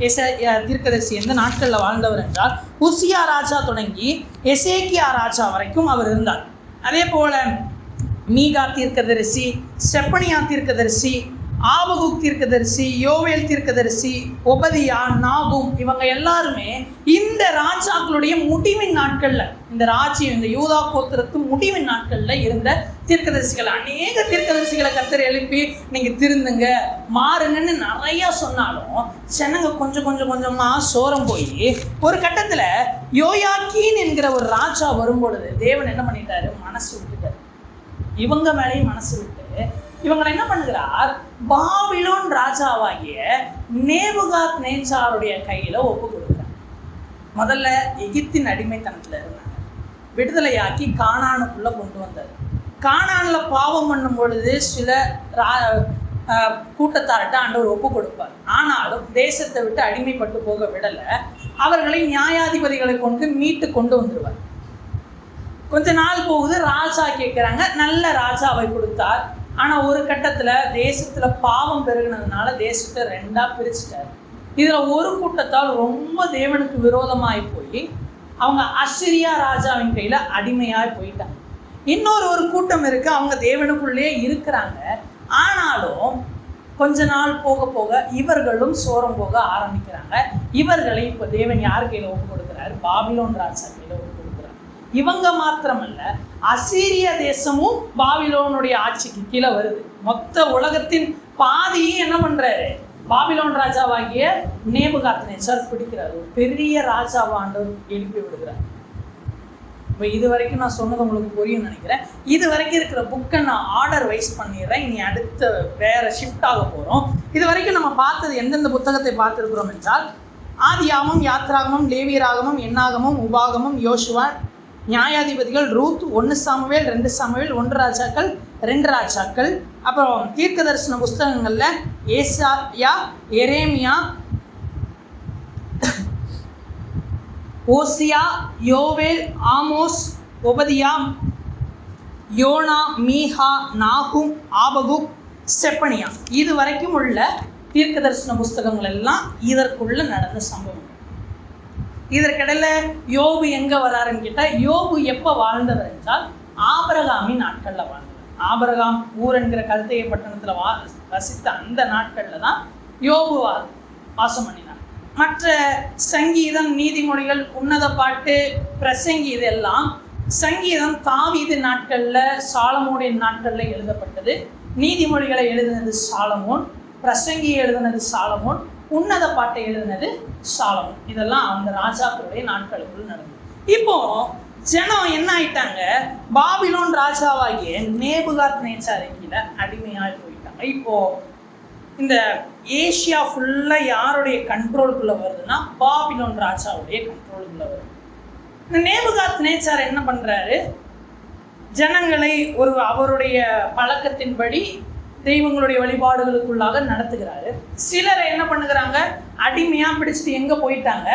ஏசாயா தீர்க்கதரிசி எந்த நாட்களில் வாழ்ந்தவர் என்றால் உசியா ராஜா தொடங்கி எசேக்கியா ராஜா வரைக்கும் அவர் இருந்தார். அதே போல மீகா தீர்க்கதரிசி, செப்பனியா தீர்க்கதரிசி, ஆபகுக் தீர்க்கதரிசி, யோவேல் தீர்க்கதரிசி, ஒபதியா, நாகும் இவங்க எல்லாருமே இந்த ராஜாக்களுடைய முடிவின் நாட்கள்ல, இந்த ராஜ்யம் இந்த யூதா கோத்திரத்து முடிவின் நாட்கள்ல இருந்த தீர்க்கதரிசிகள். அநேக தீர்க்கதரிசிகளை கர்த்தர் எழுப்பி நீங்க திருந்துங்க மாறுங்கன்னு நிறைய சொன்னாலும் ஜனங்க கொஞ்சம் கொஞ்சமா சோரம் போய் ஒரு கட்டத்துல யோயாக்கீன் என்கிற ஒரு ராஜா வரும்பொழுது தேவன் என்ன பண்ணிட்டாரு, மனசு விட்டுட்டாரு. இவங்க மேலேயும் மனசு விட்டு இவங்களை என்ன பண்ணுகிறார், பாபிலோன் ராஜாவாகிய நேபுகாத் நேச்சாருடைய கையில ஒப்பு கொடுக்கிறார். முதல்ல எகிப்தின் அடிமைத்தனத்துல இருந்தாங்க, விடுதலையாக்கி கானானுக்குள்ள கொண்டு வந்தார். கானான்ல பாவம் பண்ணும் பொழுது சில கூட்டத்தார்கிட்ட ஆண்டவர் ஒப்பு கொடுப்பார். ஆனாலும் தேசத்தை விட்டு அடிமைப்பட்டு போக விடல, அவர்களை நியாயாதிபதிகளை கொண்டு மீட்டு கொண்டு வந்துடுவார். கொஞ்ச நாள் போகுது, ராஜா கேட்குறாங்க, நல்ல ராஜாவை கொடுத்தார். ஆனால் ஒரு கட்டத்தில் தேசத்தில் பாவம் பெருகினதுனால தேசத்தை ரெண்டாக பிரிச்சுட்டார். இதில் ஒரு கூட்டத்தால் ரொம்ப தேவனுக்கு விரோதமாகி போய் அவங்க அசிரியா ராஜாவின் கையில் அடிமையாக போயிட்டாங்க. இன்னொரு கூட்டம் இருக்குது, அவங்க தேவனுக்குள்ளே இருக்கிறாங்க. ஆனாலும் கொஞ்ச நாள் போக போக இவர்களும் சோரம் போக ஆரம்பிக்கிறாங்க. இவர்களை இப்போ தேவன் யார் கையில் ஒப்பு கொடுக்குறாரு, பாபிலோன் ராஜா கையில் ஒப்பு கொடுக்குறாரு. இவங்க மாத்திரமல்ல, அசீரிய தேசமும் பாபிலோனுடைய ஆட்சிக்கு கீழே வருது. மொத்த உலகத்தின் பாதியும் என்ன பண்றாரு, பாபிலோன் ராஜாவாகிய நேபுகாத்நேச்சார் பிடிக்கிறார். ஒரு பெரிய ராஜாவாண்டவர் எழுப்பி விடுகிறார். இப்போ இது வரைக்கும் நான் சொன்னது உங்களுக்கு புரியும் நினைக்கிறேன். இது வரைக்கும் இருக்கிற புக்கை நான் ஆர்டர் வைஸ் பண்ணிடுறேன். இனி அடுத்த வேற ஷிஃப்ட் ஆக போகிறோம். இது வரைக்கும் நம்ம பார்த்தது எந்தெந்த புத்தகத்தை பார்த்துருக்கிறோம் என்றால் ஆதியாகமம், யாத்ராகமம், லேவியராகமம், எண்ணாகமம், உபாகமம், யோசுவா, நியாயாதிபதிகள், ரூத், 1 சாமுவேல், 2 சாமுவேல், 1 ராஜாக்கள், 2 ராஜாக்கள். அப்புறம் தீர்க்க தரிசன புஸ்தகங்களில் ஏசாயா, எரேமியா, ஓசியா, யோவேல், ஆமோஸ், ஒபதியா, யோனா, மீகா, நாகும், ஆபகுக், செப்பனியா, இது வரைக்கும் உள்ள தீர்க்க தரிசன புஸ்தகங்கள் எல்லாம் இதற்குள்ள நடந்த சம்பவம். இதற்கிடையில யோபு எங்க வராருன்னு கேட்டால், யோபு எப்போ வாழ்ந்தவர் என்றால் ஆபிரகாமின் நாட்களில் வாழ்ந்தவர். ஆபிரகாம் ஊர் என்கிற கல்தேய பட்டணத்தில் வசித்த அந்த நாட்களில் தான் யோபு வாசம் பண்ணினார். மற்ற சங்கீதம், நீதிமொழிகள், உன்னத பாட்டு, பிரசங்கி இதெல்லாம் சங்கீதம் தாவீது நாட்களில், சாலமோனுடைய நாட்களில் எழுதப்பட்டது. நீதிமொழிகளை எழுதினது சாலமோன், பிரசங்கியை எழுதினது சாலமோன், உன்னத பாட்டை எழுதினது சாலமோன். இதெல்லாம் அந்த ராஜாக்களுடைய நாட்களுக்குள் நடந்தது. இப்போ ஜனம் என்ன ஆயிட்டாங்க, பாபிலோன் ராஜாவாகிய நேபுகாத்நேச்சார் கீழே அடிமையாக போயிட்டாங்க. இப்போ இந்த ஏசியா ஃபுல்லாக யாருடைய கண்ட்ரோலுக்குள்ளே வருதுன்னா பாபிலோன் ராஜாவுடைய கண்ட்ரோலுக்குள்ளே வருது. இந்த நேபுகாத்நேச்சார் என்ன பண்ணுறாரு, ஜனங்களை அவருடைய பழக்கத்தின்படி தெய்வங்களுடைய வழிபாடுகளுக்குள்ளாக நடத்துகிறாரு. சிலரை என்ன பண்ணுகிறாங்க, அடிமையாக பிடிச்சிட்டு எங்கே போயிட்டாங்க,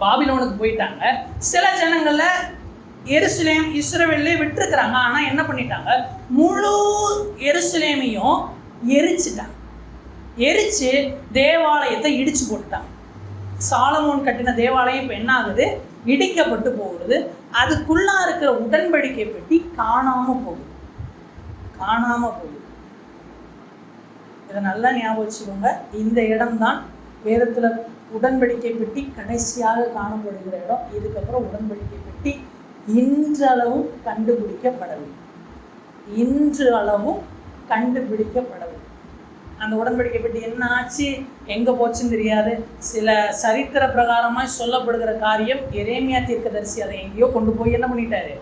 பாபிலோனுக்கு போயிட்டாங்க. சில ஜனங்களை எருசலேம், இஸ்ரவேல்லே விட்டுருக்குறாங்க. ஆனால் என்ன பண்ணிட்டாங்க, முழு எருசலேமையும் எரிச்சிட்டாங்க. எரிச்சு தேவாலயத்தை இடிச்சு போட்டுட்டாங்க. சாலமோன் கட்டின தேவாலயம் இப்போ என்ன ஆகுது, இடிக்கப்பட்டு போகுது. அதுக்குள்ளா இருக்கிற உடன்படிக்கை பெட்டி காணாமல் போகுது. இதை நல்லா ஞாபகம் வச்சுக்கோங்க. இந்த இடம்தான் வேதத்தில் உடன்படிக்கை பெட்டி கடைசியாக காணப்படுகிற இடம். இதுக்கப்புறம் உடன்படிக்கை பெட்டி இன்றளவும் கண்டுபிடிக்கப்படவில்லை. அந்த உடன்படிக்கை பெட்டி என்ன ஆச்சு, எங்கே போச்சுன்னு தெரியாது. சில சரித்திர பிரகாரமாக சொல்லப்படுகிற காரியம், எரேமியா தீர்க்கதரிசி அதை எங்கேயோ கொண்டு போய் என்ன பண்ணிட்டாரு,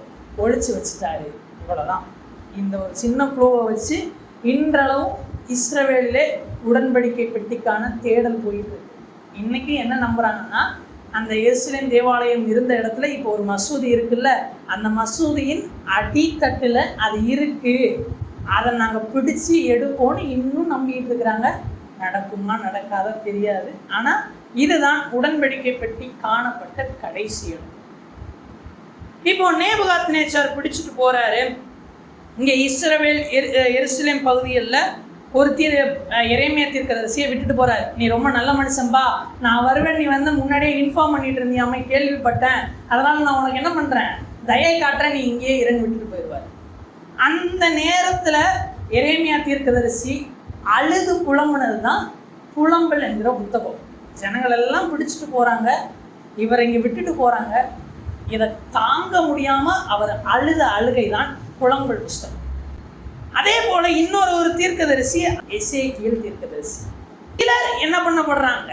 ஒழிச்சு வச்சுட்டாரு. இவ்வளோதான். இந்த ஒரு சின்ன க்ளூவை வச்சு இன்றளவும் இஸ்ரவேலிலே உடன்படிக்கை பெட்டிக்கான தேடல் போயிட்டு இருக்கு. இன்னைக்கு என்ன நம்புறாங்கன்னா, அந்த எருசலேம் தேவாலயம் இருந்த இடத்துல இப்போ ஒரு மசூதி இருக்குல்ல, அந்த மசூதியின் அடித்தட்டில் அது இருக்கு, அதை நாங்கள் பிடிச்சி எடுப்போன்னு இன்னும் நம்பிக்கிட்டு இருக்கிறாங்க. நடக்குமா நடக்காத தெரியாது. ஆனால் இதுதான் உடன்படிக்கை பெட்டி காணப்பட்ட கடைசி இடம். இப்போ நேபுகாத்நேச்சார் பிடிச்சிட்டு போறாரு. இங்கே இஸ்ரவேல் எருசலேம் பகுதிகளில் ஒரு எரேமியா தீர்க்கதரிசியை விட்டுட்டு போறாரு. நீ ரொம்ப நல்ல மனுஷன்பா, நான் வருவேன், நீ வந்து முன்னாடியே இன்ஃபார்ம் பண்ணிட்டு இருந்தியாமே, கேள்விப்பட்டேன், அதனால நான் உனக்கு என்ன பண்றேன், தயை காட்டுறேன், நீ இங்கேயே இறங்கி விட்டுட்டு போயிடுவார். அந்த நேரத்தில் எரேமியா தீர்க்கதரிசி அழுது புலம்புனது தான் புலம்பல் என்கிற புத்தகம். ஜனங்கள் எல்லாம் பிடிச்சிட்டு போறாங்க, இவரை இங்கே விட்டுட்டு போறாங்க. இதை தாங்க முடியாம அவர் அழுத அழுகை தான் புலம்பல் புஸ்தகம். அதே போல இன்னொரு தீர்க்கதரிசி எசேக்கியேல் தீர்க்கதரிசி. சிலர் என்ன பண்ணப்படுறாங்க,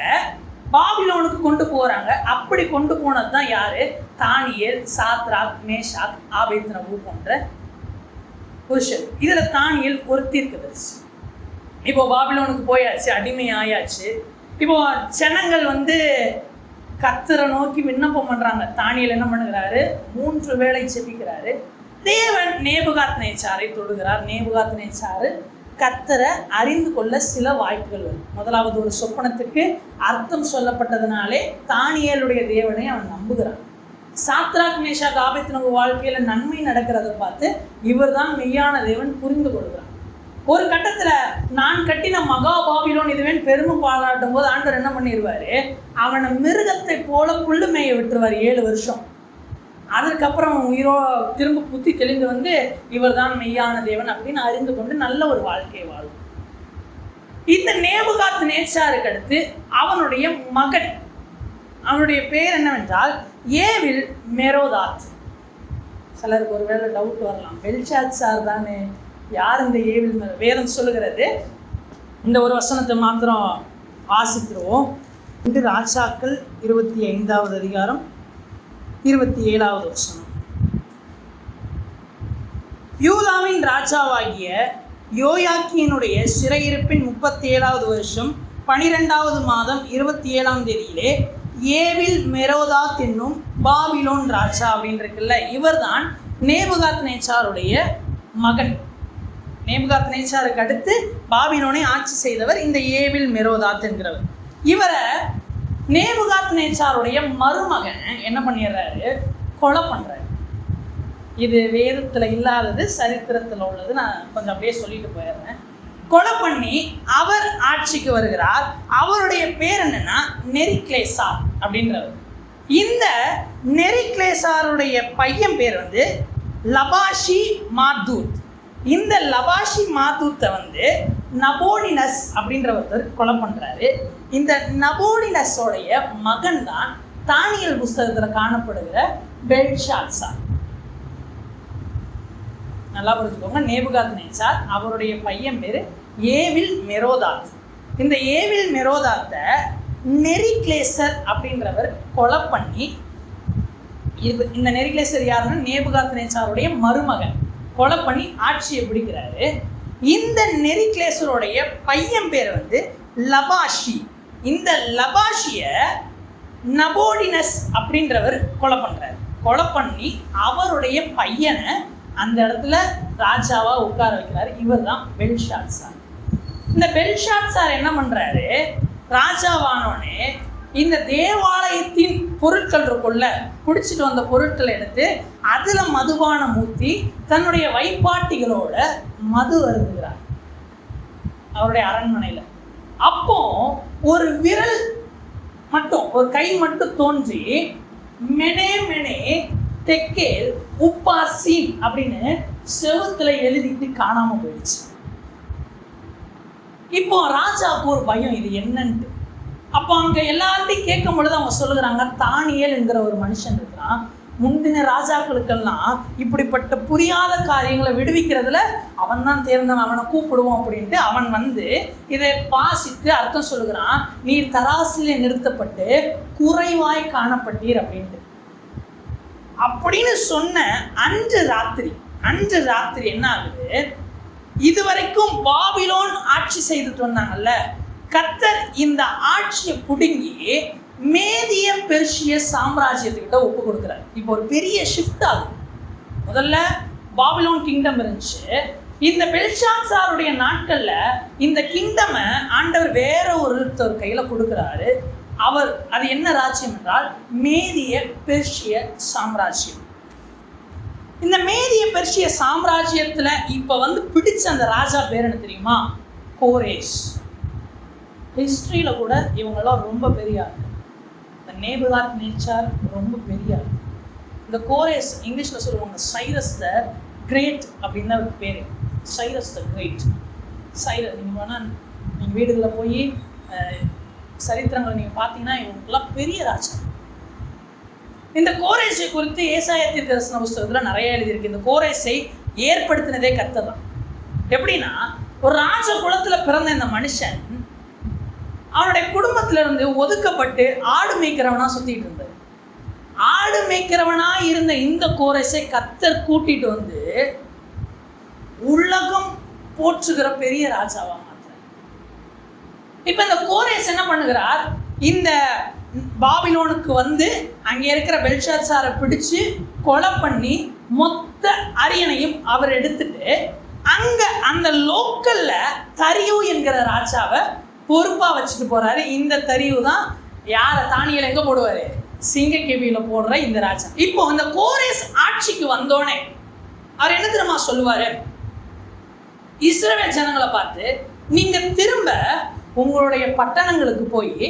பாபிலோனுக்கு கொண்டு போறாங்க. அப்படி கொண்டு போனது தான் யாரு, தானியேல், சாத்ராக், மேஷாக், ஆபேத்நேகோ போன்ற புருஷர். இதுல தானியேல் ஒரு தீர்க்கதரிசி. இப்போ பாபிலோனுக்கு போயாச்சு, அடிமை ஆயாச்சு. இப்போ ஜனங்கள் வந்து கர்த்தரை நோக்கி விண்ணப்பம் பண்றாங்க. தானியேல் என்ன பண்ணுகிறாரு, 3 வேளை செபிக்கிறாரு. தேவன் நேபுகாத்நேச்சாரை தொடுகிறார். நேபுகாத்நேச்சாரு கர்த்தரை அறிந்து கொள்ள சில வாய்ப்புகள் வரும். முதலாவது, ஒரு சொப்பனத்துக்கு அர்த்தம் சொல்லப்பட்டதுனாலே தானியேலுடைய தேவனை அவன் நம்புகிறான். சாத்ராக், மேஷாக், ஆபேத்நேகோ வாழ்க்கையில நன்மை நடக்கிறத பார்த்து இவர் தான் மெய்யான தேவன் புரிந்து கொள்கிறான். ஒரு கட்டத்துல நான் கட்டின மகா பாபிலோன் இதுவேன் பெருமை பாராட்டும் போது ஆண்டவர் என்ன பண்ணிடுவாரு, அவனை மிருகத்தை போல புல்லு மேய விட்டுருவார் 7 வருஷம். அதுக்கப்புறம் உயிரோ திரும்ப புத்தி தெளிந்து வந்து இவர் தான் மெய்யான தேவன் அப்படின்னு அறிந்து கொண்டு நல்ல ஒரு வாழ்க்கையை வாழும். இந்த நேபுகாத்நேச்சாருக்கு அடுத்து அவனுடைய மகன், அவனுடைய பேர் என்னவென்றால் ஏவில் மெரோதாத். சிலருக்கு ஒருவேளை டவுட் வரலாம், பெல்ஷாத்சார் தானே, யார் இந்த ஏவில்? வேதம் சொல்லுகிறது, இந்த ஒரு வசனத்தை மாத்திரம் வாசித்துருவோம். 2 ராஜாக்கள் 25வது அதிகாரம் 27வது வசனம். யூதாவின் ராஜாவாகிய யோயாக்கீனுடைய சிறையிருப்பின் 37வது வருஷம் 12வது மாதம் 27ஆம் தேதியிலே ஏவில் மெரோதாத் என்னும் பாபிலோன் ராஜா அப்படின்னு இருக்குல்ல, இவர் தான் நேபுகாத்நேச்சாருடைய மகன். நேபுகாத்நேச்சாருக்கு அடுத்து பாபிலோனை ஆட்சி செய்தவர் இந்த ஏவில் மெரோதாத் என்கிறவர். இவரை நேபுகாத்நேச்சாருடைய மருமகன் என்ன பண்ணிடுறாரு, கொலை பண்றாரு. இது வேதத்துல இல்லாதது, சரித்திரத்துல உள்ளது. நான் கொஞ்சம் அப்படியே சொல்லிட்டு போயிடுறேன். கொலை பண்ணி அவர் ஆட்சிக்கு வருகிறார். அவருடைய பேர் என்னன்னா நெரிக்லேசார் அப்படின்றவர். இந்த நெரிக்லேசாருடைய பையன் பேர் வந்து லபாஷி மாத்தூத். இந்த லபாஷி மாத்தூத்தை வந்து நபோனினஸ் அப்படின்ற ஒருத்தர் கொலை பண்றாரு. இந்த நபோனினஸோடைய மகன் தான் தானியேல் புஸ்தகத்தில் காணப்படுகிற பெல்ஷாத்சார். நல்லா புரிஞ்சுக்கோங்க, நேபுகாத்நேச்சார், அவருடைய பையன் பேரு ஏவில் மெரோதாத். இந்த ஏவில் மெரோதாத்தை நெரிக்லேசர் அப்படின்றவர் கொலை பண்ணி, இந்த நெரிக்லேசர் யாருன்னா நேபுகாத்நேச்சாருடைய மருமகன், கொலை பண்ணி ஆட்சியை பிடிக்கிறாரு. இந்த நெரிக்லேசருடைய பையன் பேர் வந்து லபாஷி. இந்த லபாஷிய நபோனினஸ் அப்படின்றவர் கொலை பண்றாரு. கொலை பண்ணி அவருடைய பையனை அந்த இடத்துல ராஜாவா உட்கார வைக்கிறாரு. இவர் தான் பெல்ஷாத்சார். இந்த பெல்ஷாத்சார் என்ன பண்றாரு, ராஜாவானோடனே இந்த தேவாலயத்தின் பொருட்கள் இருக்குள்ள, குடிச்சிட்டு வந்த பொருட்களை எடுத்து அதுல மதுபானம் ஊற்றி தன்னுடைய வைப்பாட்டிகளோட மது அருந்துகிறார் அவருடைய அரண்மனையில. அப்போ ஒரு விரல் மட்டும், ஒரு கை மட்டும் தோன்றி மெனே மெனே தெக்கேல் உப்பாசீன் அப்படின்னு செவுத்துல எழுதிட்டு காணாம போயிடுச்சு. இப்போ ராஜாவுக்கு ஒரு பயம், இது என்னன்ட்டு. அப்போ அங்கே எல்லார்ட்டையும் கேட்கும் பொழுது அவங்க சொல்லுகிறாங்க, தானியேல் என்கிற ஒரு மனுஷன் இருக்கிறான், முந்தின ராஜாக்களுக்கெல்லாம் இப்படிப்பட்ட புரியாத காரியங்களை விடுவிக்கிறதுல அவன் தான் தேர்ந்தவன், அவனை கூப்பிடுவோம் அப்படின்ட்டு அவன் வந்து இதை வாசித்து அர்த்தம் சொல்லுகிறான். நீர் தராசிலே நிறுத்தப்பட்டு குறைவாய் காணப்பட்டீர் அப்படின்ட்டு. அப்படின்னு சொன்ன அன்று ராத்திரி என்ன ஆகுது, இதுவரைக்கும் பாபிலோன் ஆட்சி செய்துட்டு வந்தாங்கல்ல, கர்த்தர் இந்த ஆட்சியை பிடுங்கி மேதிய பெர்ஷிய சாம்ராஜ்யத்துக்கிட்ட ஒப்பு கொடுக்குறாரு. இப்போ ஒரு பெரிய ஷிஃப்ட் ஆகுது. முதல்ல பாபிலோன் கிங்டம் இருந்துச்சு. இந்த பெல்ஷாத்சாருடைய நாட்கள்ல இந்த கிங்டமை ஆண்டவர் வேற ஒருத்தர் கையில கொடுக்குறாரு. அது என்ன ராஜ்யம் என்றால் மேதிய பெர்ஷிய சாம்ராஜ்யம். இந்த மேதிய பெர்ஷிய சாம்ராஜ்யத்துல இப்ப வந்து பிடிச்ச அந்த ராஜா பேர் என்ன தெரியுமா? கோரேஸ். ஹிஸ்டரியில கூட இவங்கெல்லாம் ரொம்ப பெரிய ஆள். இந்த நேபுகாத் நேச்சார் ரொம்ப பெரிய ஆள். இந்த கோரேஸ் இங்கிலீஷ்ல சொல்லுவாங்க சைரஸ் த கிரேட் அப்படின்னு தான் பேர். Cyrus the great. நீங்கள் வேணால் நீங்கள் வீடுகளில் போய் சரித்திரங்களை நீங்கள் பார்த்தீங்கன்னா இவங்கெல்லாம் பெரிய ராஜா. இந்த கோரேஸை குறித்து ஏசாயா தீர்க்கதரிசன புஸ்தகத்தில் நிறைய எழுதியிருக்கு. இந்த கோரேஸை ஏற்படுத்தினதே கர்த்தர் தான். எப்படின்னா, ஒரு ராஜ குலத்தில் பிறந்த இந்த மனுஷன் அவனுடைய குடும்பத்திலிருந்து ஒதுக்கப்பட்டு ஆடு மேய்க்கிறவனா சுற்றிட்டு இருந்தார். ஆடு மேய்க்கிறவனா இருந்த இந்த கோரேஸை கர்த்தர் கூட்டிட்டு வந்து உலகம் போற்றுகிற பெரிய ராஜாவா மாற்றார். இப்ப இந்த கோரேஸ் என்ன பண்ணுகிறார், இந்த பாபிலோனுக்கு வந்து அங்கே இருக்கிற பெல்ஷாத்சாரை பிடிச்சு கொலை பண்ணி மொத்த அரியணையும் அவர் எடுத்துட்டு அங்க அந்த லோக்கல்ல தரியு என்கிற ராஜாவை பொறுப்பா வச்சுட்டு போறாரு. இந்த தரியு தான் யார தானியல் எங்க போடுவாரு, சிங்கக்கேபியில போடுற இந்த ராஜா. இப்போ இந்த கோரேஸ் ஆட்சிக்கு வந்தோடனே அவர் என்ன தெரியுமா சொல்லுவாரு, இஸ்ரவேல் ஜனங்களை பார்த்து, நீங்க திரும்ப உங்களுடைய பட்டணங்களுக்கு போய்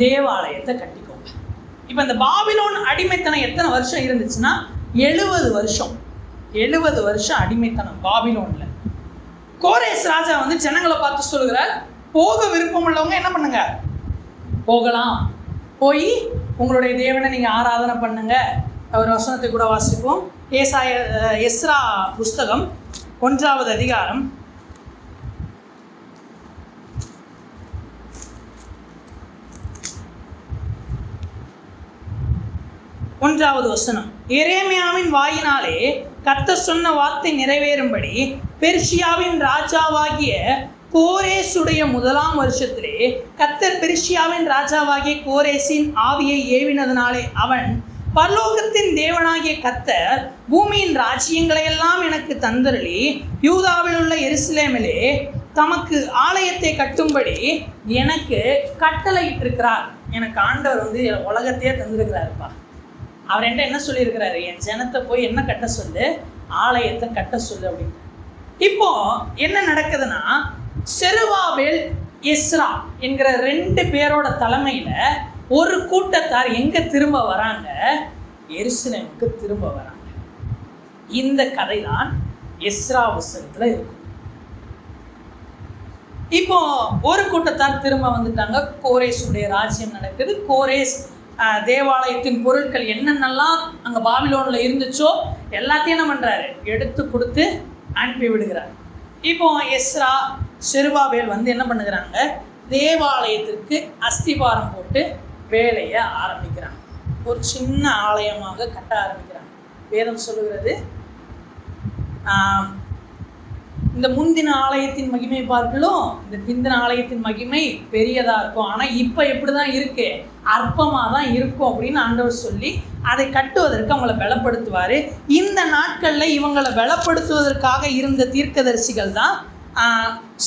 தேவாலயத்தை கட்டிக்கோங்க. இப்ப இந்த பாபிலோன் அடிமைத்தனம் எத்தனை வருஷம் இருந்துச்சுன்னா 70 வருஷம். 70 வருஷம் அடிமைத்தனம் பாபிலோன்ல. கோரேஸ் ராஜா வந்து ஜனங்களை பார்த்து சொல்லுகிறார், போக விருப்பம் உள்ளவங்க என்ன பண்ணுங்க, போகலாம், போய் உங்களுடைய தேவனை நீங்க ஆராதனை பண்ணுங்க. ஒரு வசனத்தை கூட வாசிப்போம். எஸ்ரா புஸ்தகம் 1வது அதிகாரம் 1வது வசனம். எரேமியாவின் வாயினாலே கர்த்தர் சொன்ன வார்த்தை நிறைவேறும்படி பெர்ஷியாவின் ராஜாவாகிய கோரேசுடைய 1ஆம் வருஷத்திலே கர்த்தர் பெர்ஷியாவின் ராஜாவாகிய கோரேசின் ஆவியை ஏவினதினாலே அவன், பரலோகத்தின் தேவனாகிய கர்த்தர் பூமியின் ராஜ்யங்களை எல்லாம் எனக்கு தந்தருளி யூதாவில் உள்ள எருசலேமிலே தமக்கு ஆலயத்தை கட்டும்படி எனக்கு கட்டளையிட்டிருக்கிறார். எனக்கு ஆண்டவர் வந்து உலகத்தையே தந்திருக்கிறாருப்பா. அவர் என்கிட்ட என்ன சொல்லியிருக்கிறாரு, என் ஜனத்தை போய் என்ன கட்ட சொல்லு, ஆலயத்தை கட்ட சொல்லு அப்படின்னு. இப்போ என்ன நடக்குதுன்னா, செருபாபேல் எஸ்ரா என்கிற 2 பேரோட தலைமையில ஒரு கூட்டத்தார் எங்க திரும்ப வராங்க, எருசலேமுக்கு திரும்ப வராங்க. இந்த கதை தான் எஸ்ரா புஸ்தகத்துல இருக்கும். இப்போ ஒரு கூட்டத்தார் திரும்ப வந்துட்டாங்க. கோரேசுடைய ராஜ்யம் நடக்குது. கோரேஸ் தேவாலயத்தின் பொருட்கள் என்னென்னலாம் அங்கே பாபிலோனில் இருந்துச்சோ எல்லாத்தையும் என்ன பண்ணுறாரு, எடுத்து கொடுத்து அனுப்பி விடுகிறார். இப்போ எஸ்ரா செருபாபேல் வந்து என்ன பண்ணுகிறாங்க, தேவாலயத்திற்கு அஸ்திபாரம் போட்டு வேலையை ஆரம்பிக்கிறாங்க. ஒரு சின்ன ஆலயமாக கட்ட ஆரம்பிக்கிறாங்க. வேதம் சொல்லுகிறது, இந்த முந்தின ஆலயத்தின் மகிமை பார்க்கலாம், இந்த பிந்தின ஆலயத்தின் மகிமை பெரியதாக இருக்கும், ஆனால் இப்போ எப்படி தான் இருக்கு, அற்பமாக தான் இருக்கும் அப்படின்னு ஆண்டவர் சொல்லி அதை கட்டுவதற்கு அவங்களை பலப்படுத்துவார். இந்த நாட்களில் இவங்களை பலப்படுத்துவதற்காக இருந்த தீர்க்கதரிசிகள் தான்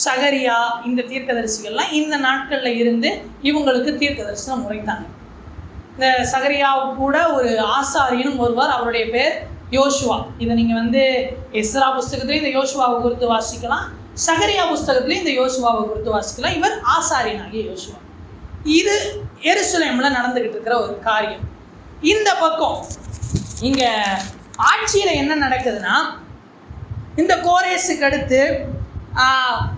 சகரியா. இந்த தீர்க்கதரிசிகள்லாம் இந்த நாட்களில் இருந்து இவங்களுக்கு தீர்க்கதரிசனம் உரைத்தாங்க. இந்த சகரியாவுக்கு கூட ஒரு ஆசாரியனும் ஒருவர், அவருடைய பேர் யோசுவா. இதை நீங்கள் வந்து எஸ்ரா புஸ்தகத்துலேயும் இந்த யோசுவாவை குறித்து வாசிக்கலாம், சகரியா புஸ்தகத்துலேயும் இந்த யோசுவாவை குறித்து வாசிக்கலாம். இவர் ஆசாரியனாகிய யோசுவா. இது எருசலேமில் நடந்துக்கிட்டு இருக்கிற ஒரு காரியம். இந்த பக்கம் இங்கே ஆட்சியில் என்ன நடக்குதுன்னா, இந்த கோரேஸுக்கு அடுத்து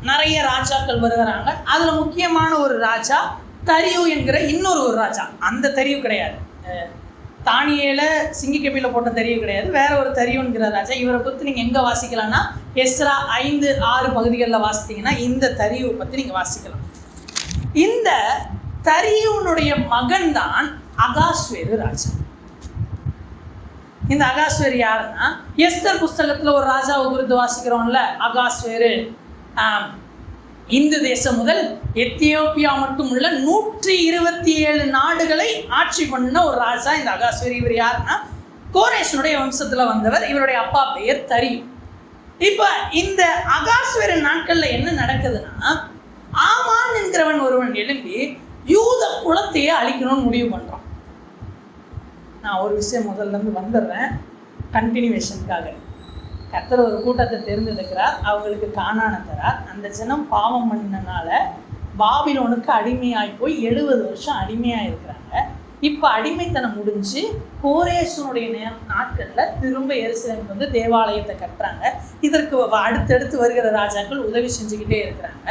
நிறைய ராஜாக்கள் வருகிறாங்க. அதில் முக்கியமான ஒரு ராஜா தரியு என்கிற இன்னொரு ராஜா. அந்த தரியு கிடையாது, தானியேல சிங்கிக்கப்பியில் போட்ட தறியும் கிடையாது, வேற ஒரு தறியுங்கிற ராஜா. இவரை பற்றி நீங்கள் எங்கே வாசிக்கலாம்னா எஸ்ரா 5-6 பகுதிகளில் வாசித்தீங்கன்னா இந்த தறியை பற்றி நீங்கள் வாசிக்கலாம். இந்த தரியுனுடைய மகன் தான் அகாஸ்வேரு ராஜா. இந்த அகாஸ்வேரு யாருன்னா, எஸ்தர் புஸ்தகத்தில் ஒரு ராஜாவை குறித்து வாசிக்கிறோம்ல, அகாஸ்வேரு இந்து தேசம் முதல் எத்தியோப்பியா மட்டும் உள்ள 127 நாடுகளை ஆட்சி பண்ண ஒரு ராஜா இந்த அகாஸ்வேரு. இவர் யாருன்னா கோரேஷனுடைய வம்சத்துல வந்தவர். இவருடைய அப்பா பெயர் தரி. இப்ப இந்த அகாஸ்வேரு நாட்கள்ல என்ன நடக்குதுன்னா, ஆமான் என்கிறவன் ஒருவன் எழும்பி யூத குலத்தையே அழிக்கணும்னு முடிவு பண்றான். நான் ஒரு விஷயம் முதல்ல இருந்து வந்துடுறேன் கண்டினியூவேஷனுக்காக. கர்த்தர் ஒரு கூட்டத்தை தேர்ந்தெடுக்கிறார், அவங்களுக்கு கானானை தரார். அந்த ஜனம் பாவம் பண்ணினால பாபிலோனுக்கு அடிமையாகி போய் 70 வருஷம் அடிமையாக இருக்கிறாங்க. இப்போ அடிமைத்தனம் முடிஞ்சு கோரேஷனுடைய நாட்களில் திரும்ப எருசலேமுக்கு வந்து தேவாலயத்தை கட்டுறாங்க. இதற்கு அடுத்தடுத்து வருகிற ராஜாக்கள் உதவி செஞ்சுக்கிட்டே இருக்கிறாங்க.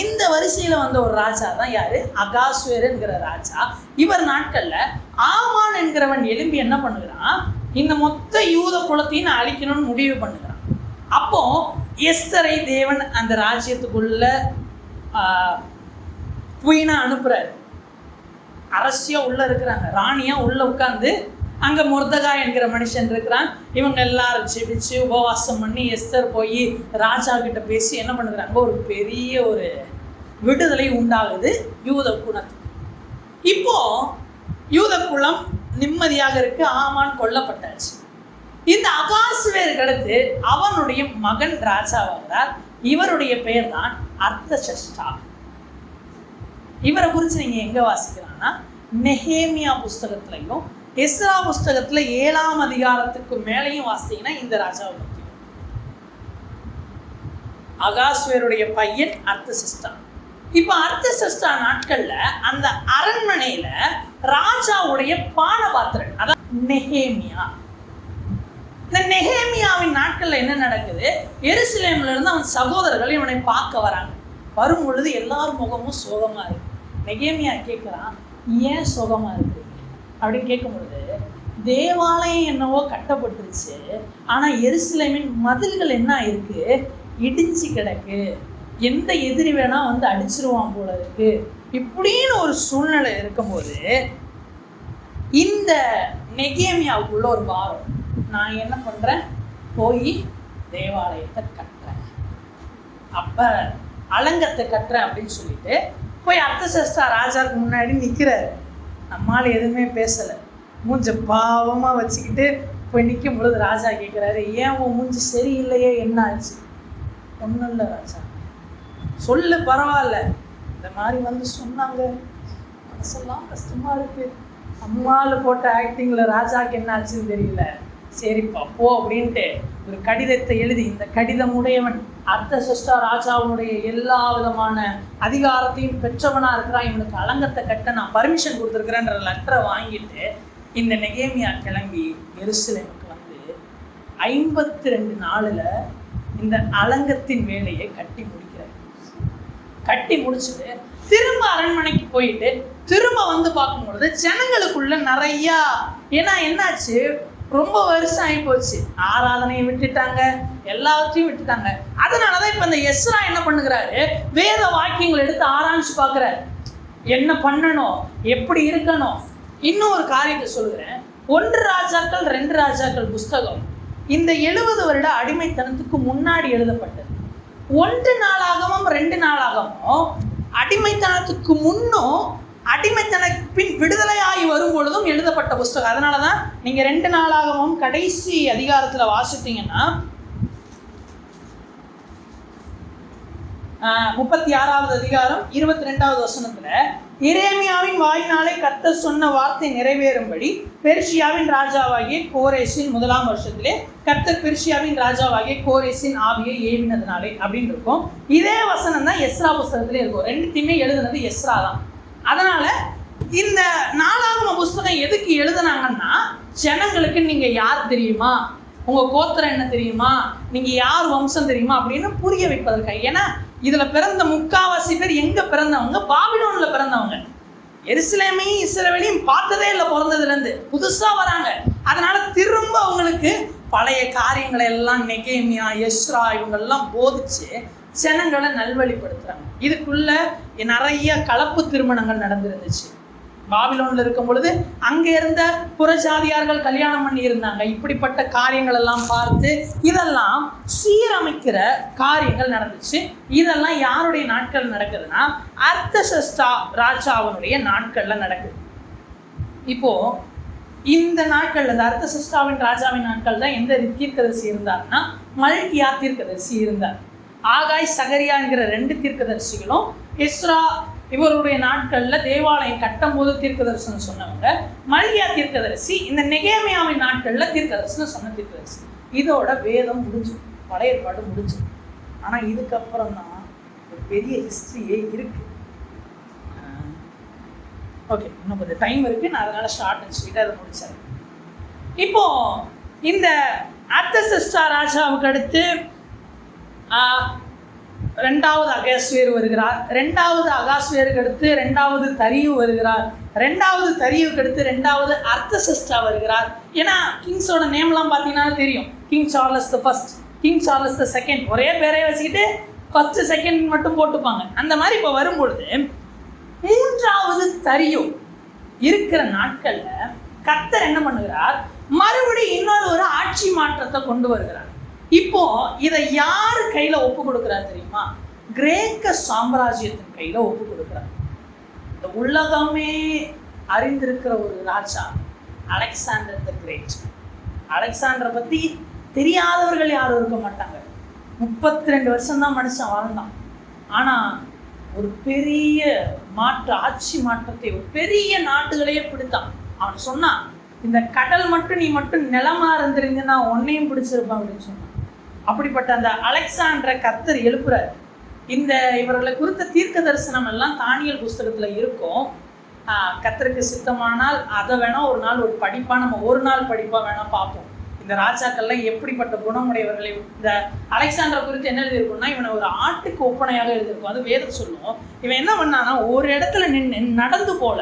இந்த வரிசையில் வந்த ஒரு ராஜா தான் யாரு, அகாஸ்வேருங்கிற ராஜா. இவர் நாட்களில் ஆமான் என்கிறவன் எழும்பி என்ன பண்ணுகிறான், இந்த மொத்த யூத குலத்தையும் நான் அழிக்கணும்னு முடிவு பண்ணுகிறான். அப்போ எஸ்தரை தேவன் அந்த ராஜ்யத்துக்குள்ள குயினா அனுப்புறாரு. அரசியா உள்ள இருக்கிறாங்க, ராணியா உள்ள உட்கார்ந்து அங்க மொர்தகாய் என்கிற மனுஷன் இருக்கிறான். இவங்க எல்லாரும் செபிச்சு உபவாசம் பண்ணி எஸ்தர் போய் ராஜா கிட்ட பேசி என்ன பண்ணுறாங்க, ஒரு பெரிய ஒரு விடுதலை உண்டாகுது யூத குலத்துக்கு. இப்போ யூத குலம் நிம்மதியாக இருக்கு. ஆமான் கொல்லப்பட்டாச்சு. இந்த அகாஸ்வேருக்கு அடுத்து அவனுடைய மகன் ராஜாவாகிறார். இவருடைய பெயர் தான் அர்தசஷ்டா. இவரை குறித்து நீங்க எங்க வாசிக்கலாம்னா நெஹேமியா புஸ்தகத்திலையும் எஸ்ரா புஸ்தகத்துல 7ஆம் அதிகாரத்துக்கு மேலையும் வாசித்தீங்கன்னா இந்த ராஜாவை பற்றி. அகாஸ்வேருடைய பையன் அர்தசஷ்டா. இப்ப அர்தசஷ்டா நாட்கள்ல அந்த அரண்மனையில ராஜாவுடைய பானபாத்திரன் அதான் நெஹேமியா. இந்த நெஹேமியாவின் நாட்கள்ல என்ன நடக்குது, எருசலேம்ல இருந்து அவன் சகோதரர்கள் இவனை பார்க்க வராங்க. வரும் பொழுது எல்லாரும் முகமும் சோகமா இருக்கு. நெஹேமியா கேட்கிறான், ஏன் சோகமா இருக்கு அப்படின்னு கேட்கும் பொழுது, தேவாலயம் என்னவோ கட்டப்பட்டுருச்சு, ஆனா எருசலேமின் மதில்கள் என்ன இருக்கு, இடிஞ்சு கிடக்கு, எந்த எதிரி வேணா வந்து அடிச்சிருவான் போல இருக்கு. இப்படின்னு ஒரு சூழ்நிலை இருக்கும்போது இந்த நெகேமியாவுக்குள்ள ஒரு பாரம், நான் என்ன பண்றேன், போய் தேவாலயத்தை கட்டுறேன், அப்ப அலங்கத்தை கட்டுறேன் அப்படின்னு சொல்லிட்டு போய் அர்தசஷ்டா ராஜாவுக்கு முன்னாடி நிற்கிறாரு. நம்மளால எதுவுமே பேசலை, மூஞ்ச பாவமாக வச்சுக்கிட்டு போய் நிற்கும் பொழுது ராஜா கேட்குறாரு, ஏன் உன் மூஞ்சி சரியில்லையே, என்ன ஆச்சு? ஒன்றும் இல்லை ராஜா, சொல்லு பரவாயில்ல, இந்த மாதிரி வந்து சொன்னாங்க, மனசெல்லாம் கஷ்டமாக இருக்குது, அம்மாவில் போட்ட ஆக்டிங்கில் ராஜாவுக்கு என்ன ஆச்சுன்னு தெரியல, சரிப்பா போ அப்படின்ட்டு ஒரு கடிதத்தை எழுதி, இந்த கடிதம் உடையவன் அர்தசஷ்டா ராஜாவுடைய எல்லா விதமான அதிகாரத்தையும் பெற்றவனா இருக்கிறான், இவனுக்கு அலங்கத்தை கட்ட நான் பர்மிஷன் கொடுத்துருக்கிறேன்ற லெட்டரை வாங்கிட்டு இந்த நெகேமியா கிளம்பி எருசலேமுக்கு வந்து 52 நாளில் இந்த அலங்கத்தின் வேலையை கட்டி முடிக்கிறார். கட்டி முடிச்சுட்டு திரும்ப அரண்மனைக்கு போயிட்டு திரும்ப வந்து பார்க்கும்பொழுது ஜனங்களுக்குள்ள நிறையா, ஏன்னா என்னாச்சு, ரொம்ப வருஷம் ஆகி போச்சு, ஆராதனையை விட்டுட்டாங்க, எல்லாத்தையும் விட்டுட்டாங்க. அதனாலதான் இப்ப இந்த எஸ்ரா என்ன பண்ணுகிறாரு, வேத வாக்கியங்கள் எடுத்து ஆராய்ச்சி பார்க்கிறாரு, என்ன பண்ணணும், எப்படி இருக்கணும். இன்னும் ஒரு காரியத்தை சொல்லுகிறேன், 1 ராஜாக்கள் 2 ராஜாக்கள் புஸ்தகம் இந்த 70 வருட அடிமைத்தனத்துக்கு முன்னாடி எழுதப்பட்டது. 1 நாளாகவும் 2 நாளாகவும் அடிமைத்தனத்துக்கு முன்னும் அடிமைத்தனத்துக்கு பின் விடுதலையாகி வரும் பொழுதும் எழுதப்பட்ட புஸ்தகம். அதனாலதான் நீங்க 2 நாளாகவும் கடைசி அதிகாரத்துல வாசித்தீங்கன்னா 36வது அதிகாரம் 22வது வசனத்துல, எரேமியாவின் வாயினாலே கர்த்தர் சொன்ன வார்த்தை நிறைவேறும்படி பெர்ஷியாவின் ராஜாவாகிய கோரேசின் 1ஆம் வருஷத்திலே கர்த்தர் பெர்ஷியாவின் ராஜாவாகிய கோரேசின் ஆவியை ஏவினதுனாலே அப்படின்னு இருக்கும். இதே வசனம் தான் எஸ்ரா புஸ்தகத்திலே இருக்கும். 2த்தையுமே எழுதுனது எஸ்ரா தான். அதனால இந்த 4ஆம் புஸ்தகம் எதுக்கு எழுதுனாங்கன்னா, ஜனங்களுக்கு நீங்க யார் தெரியுமா, உங்க கோத்திரம் என்ன தெரியுமா, நீங்க யார் வம்சம் தெரியுமா அப்படின்னு புரிய வைப்பதற்காக. ஏன்னா இதுல பிறந்த 3/4 பேர் எங்க பிறந்தவங்க, பாபிலோன்ல பிறந்தவங்க. எருசலேமையும் இஸ்ரவேலையும் பார்த்ததே இல்லை பிறந்ததுலேருந்து, புதுசாக வராங்க. அதனால திரும்ப அவங்களுக்கு பழைய காரியங்களை எல்லாம் நெகேமியா, எஸ்ரா இவங்கெல்லாம் போதிச்சு ஜனங்களை நல்வழிப்படுத்துறாங்க. இதுக்குள்ள நிறைய கலப்பு திருமணங்கள் நடந்துருந்துச்சு. பாபிலோன்ல இருக்கும் பொழுது அங்கே இருந்த புறஜாதியார்கள் கல்யாணம் பண்ணி இருந்தாங்க. இப்படிப்பட்ட காரியங்கள் எல்லாம் பார்த்து இதெல்லாம் சீரமைக்கிற காரியங்கள் நடந்துச்சு. இதெல்லாம் யாருடைய நாட்கள் நடக்குதுன்னா அர்தசஷ்டா ராஜாவினுடைய நாட்கள்ல நடக்குது. இப்போ இந்த நாட்கள்ல இந்த அர்தசஷ்டாவின் ராஜாவின் நாட்கள் தான் எந்த தீர்க்கதரிசி இருந்தார்னா மல்கியா தீர்க்கதரிசி இருந்தார். ஆகாய், சகரியா என்கிற 2 தீர்க்கதரிசிகளும் எஸ்ரா இவருடைய நாட்களில் தேவாலயம் கட்டும் போது தீர்க்கதரிசனம் சொன்னவங்க. மல்கியா தீர்க்கதரிசி இந்த நெகேமியாவின் நாட்களில் தீர்க்கதரிசனம் சொன்ன தீர்க்கதரிசி. இதோட வேதம் முடிஞ்சு, பழைய ஏற்பாடு முடிஞ்சு. ஆனால் இதுக்கப்புறம் தான் ஒரு பெரிய ஹிஸ்ட்ரியே இருக்கு. ஓகே, இன்னும் கொஞ்சம் டைம் இருக்கு, நான் அதனால ஷார்ட் அண்ட் ஸ்வீட்டாக அதை முடிச்சேன். இப்போ இந்த அர்தசஷ்டா ராஜாவுக்கு அடுத்து 2வது அகாஸ்வேரு வருகிறார். 2வது அகாஸ்வேருக்கு அடுத்து 2வது தரியு வருகிறார். 2வது தரியுக்கு அடுத்து 2வது அர்தசஷ்டா வருகிறார். ஏன்னா கிங்ஸோட நேம்லாம் பார்த்தீங்கன்னா தெரியும். King Charles the first, king Charles the second, ஒரே பேரே வச்சுக்கிட்டு ஃபர்ஸ்ட் செகண்ட் மட்டும் போட்டுப்பாங்க. அந்த மாதிரி இப்போ வரும்பொழுது 3வது தரியு இருக்கிற நாட்களில் கர்த்தர் என்ன பண்ணுகிறார், மறுபடியும் இன்னொரு ஆட்சி மாற்றத்தை கொண்டு வருகிறார். இப்போ இதை யார் கையில ஒப்பு கொடுக்கிறார் தெரியுமா? கிரேக்க சாம்ராஜ்யத்தின் கையில ஒப்பு கொடுக்கிறார். இந்த உலகமே அறிந்திருக்கிற ஒரு ராஜா அலெக்சாண்டர் த கிரேட். அலெக்சாண்டரை பத்தி தெரியாதவர்கள் யாரும் இருக்க மாட்டாங்க. 32 வருஷம் தான் மனுஷன் வாழ்ந்தான். ஆனா ஒரு பெரிய ஆட்சி மாற்றத்தை, ஒரு பெரிய நாட்டுகளையே பிடித்தான். அவன் சொன்னான், இந்த கடல் மட்டும் நீ மட்டும் நிலமா இருந்திருந்தீங்கன்னா உன்னையும் பிடிச்சிருப்பான் அப்படின்னு சொன்னான். அப்படிப்பட்ட அந்த அலெக்சாண்டரை கர்த்தர் எழுப்புறார். இந்த இவர்களை குறித்த தீர்க்க தரிசனம் எல்லாம் தானியேல் புஸ்தகத்தில் இருக்கும். கர்த்தருக்கு சித்தமானால் அதை வேணா ஒரு நாள் ஒரு படிப்பா, நம்ம ஒரு நாள் படிப்பா வேணா பார்ப்போம். இந்த ராஜாக்கள்லாம் எப்படிப்பட்ட குணமுடையவர்களை. இந்த அலெக்சாண்டரை குறித்து என்ன எழுதியிருக்கும்னா, இவனை ஒரு ஆட்டுக்கு ஒப்பனையாக எழுதியிருக்கும். அது வேதம் சொல்லும். இவன் என்ன பண்ணான்னா ஒரு இடத்துல நின்று நடந்து போல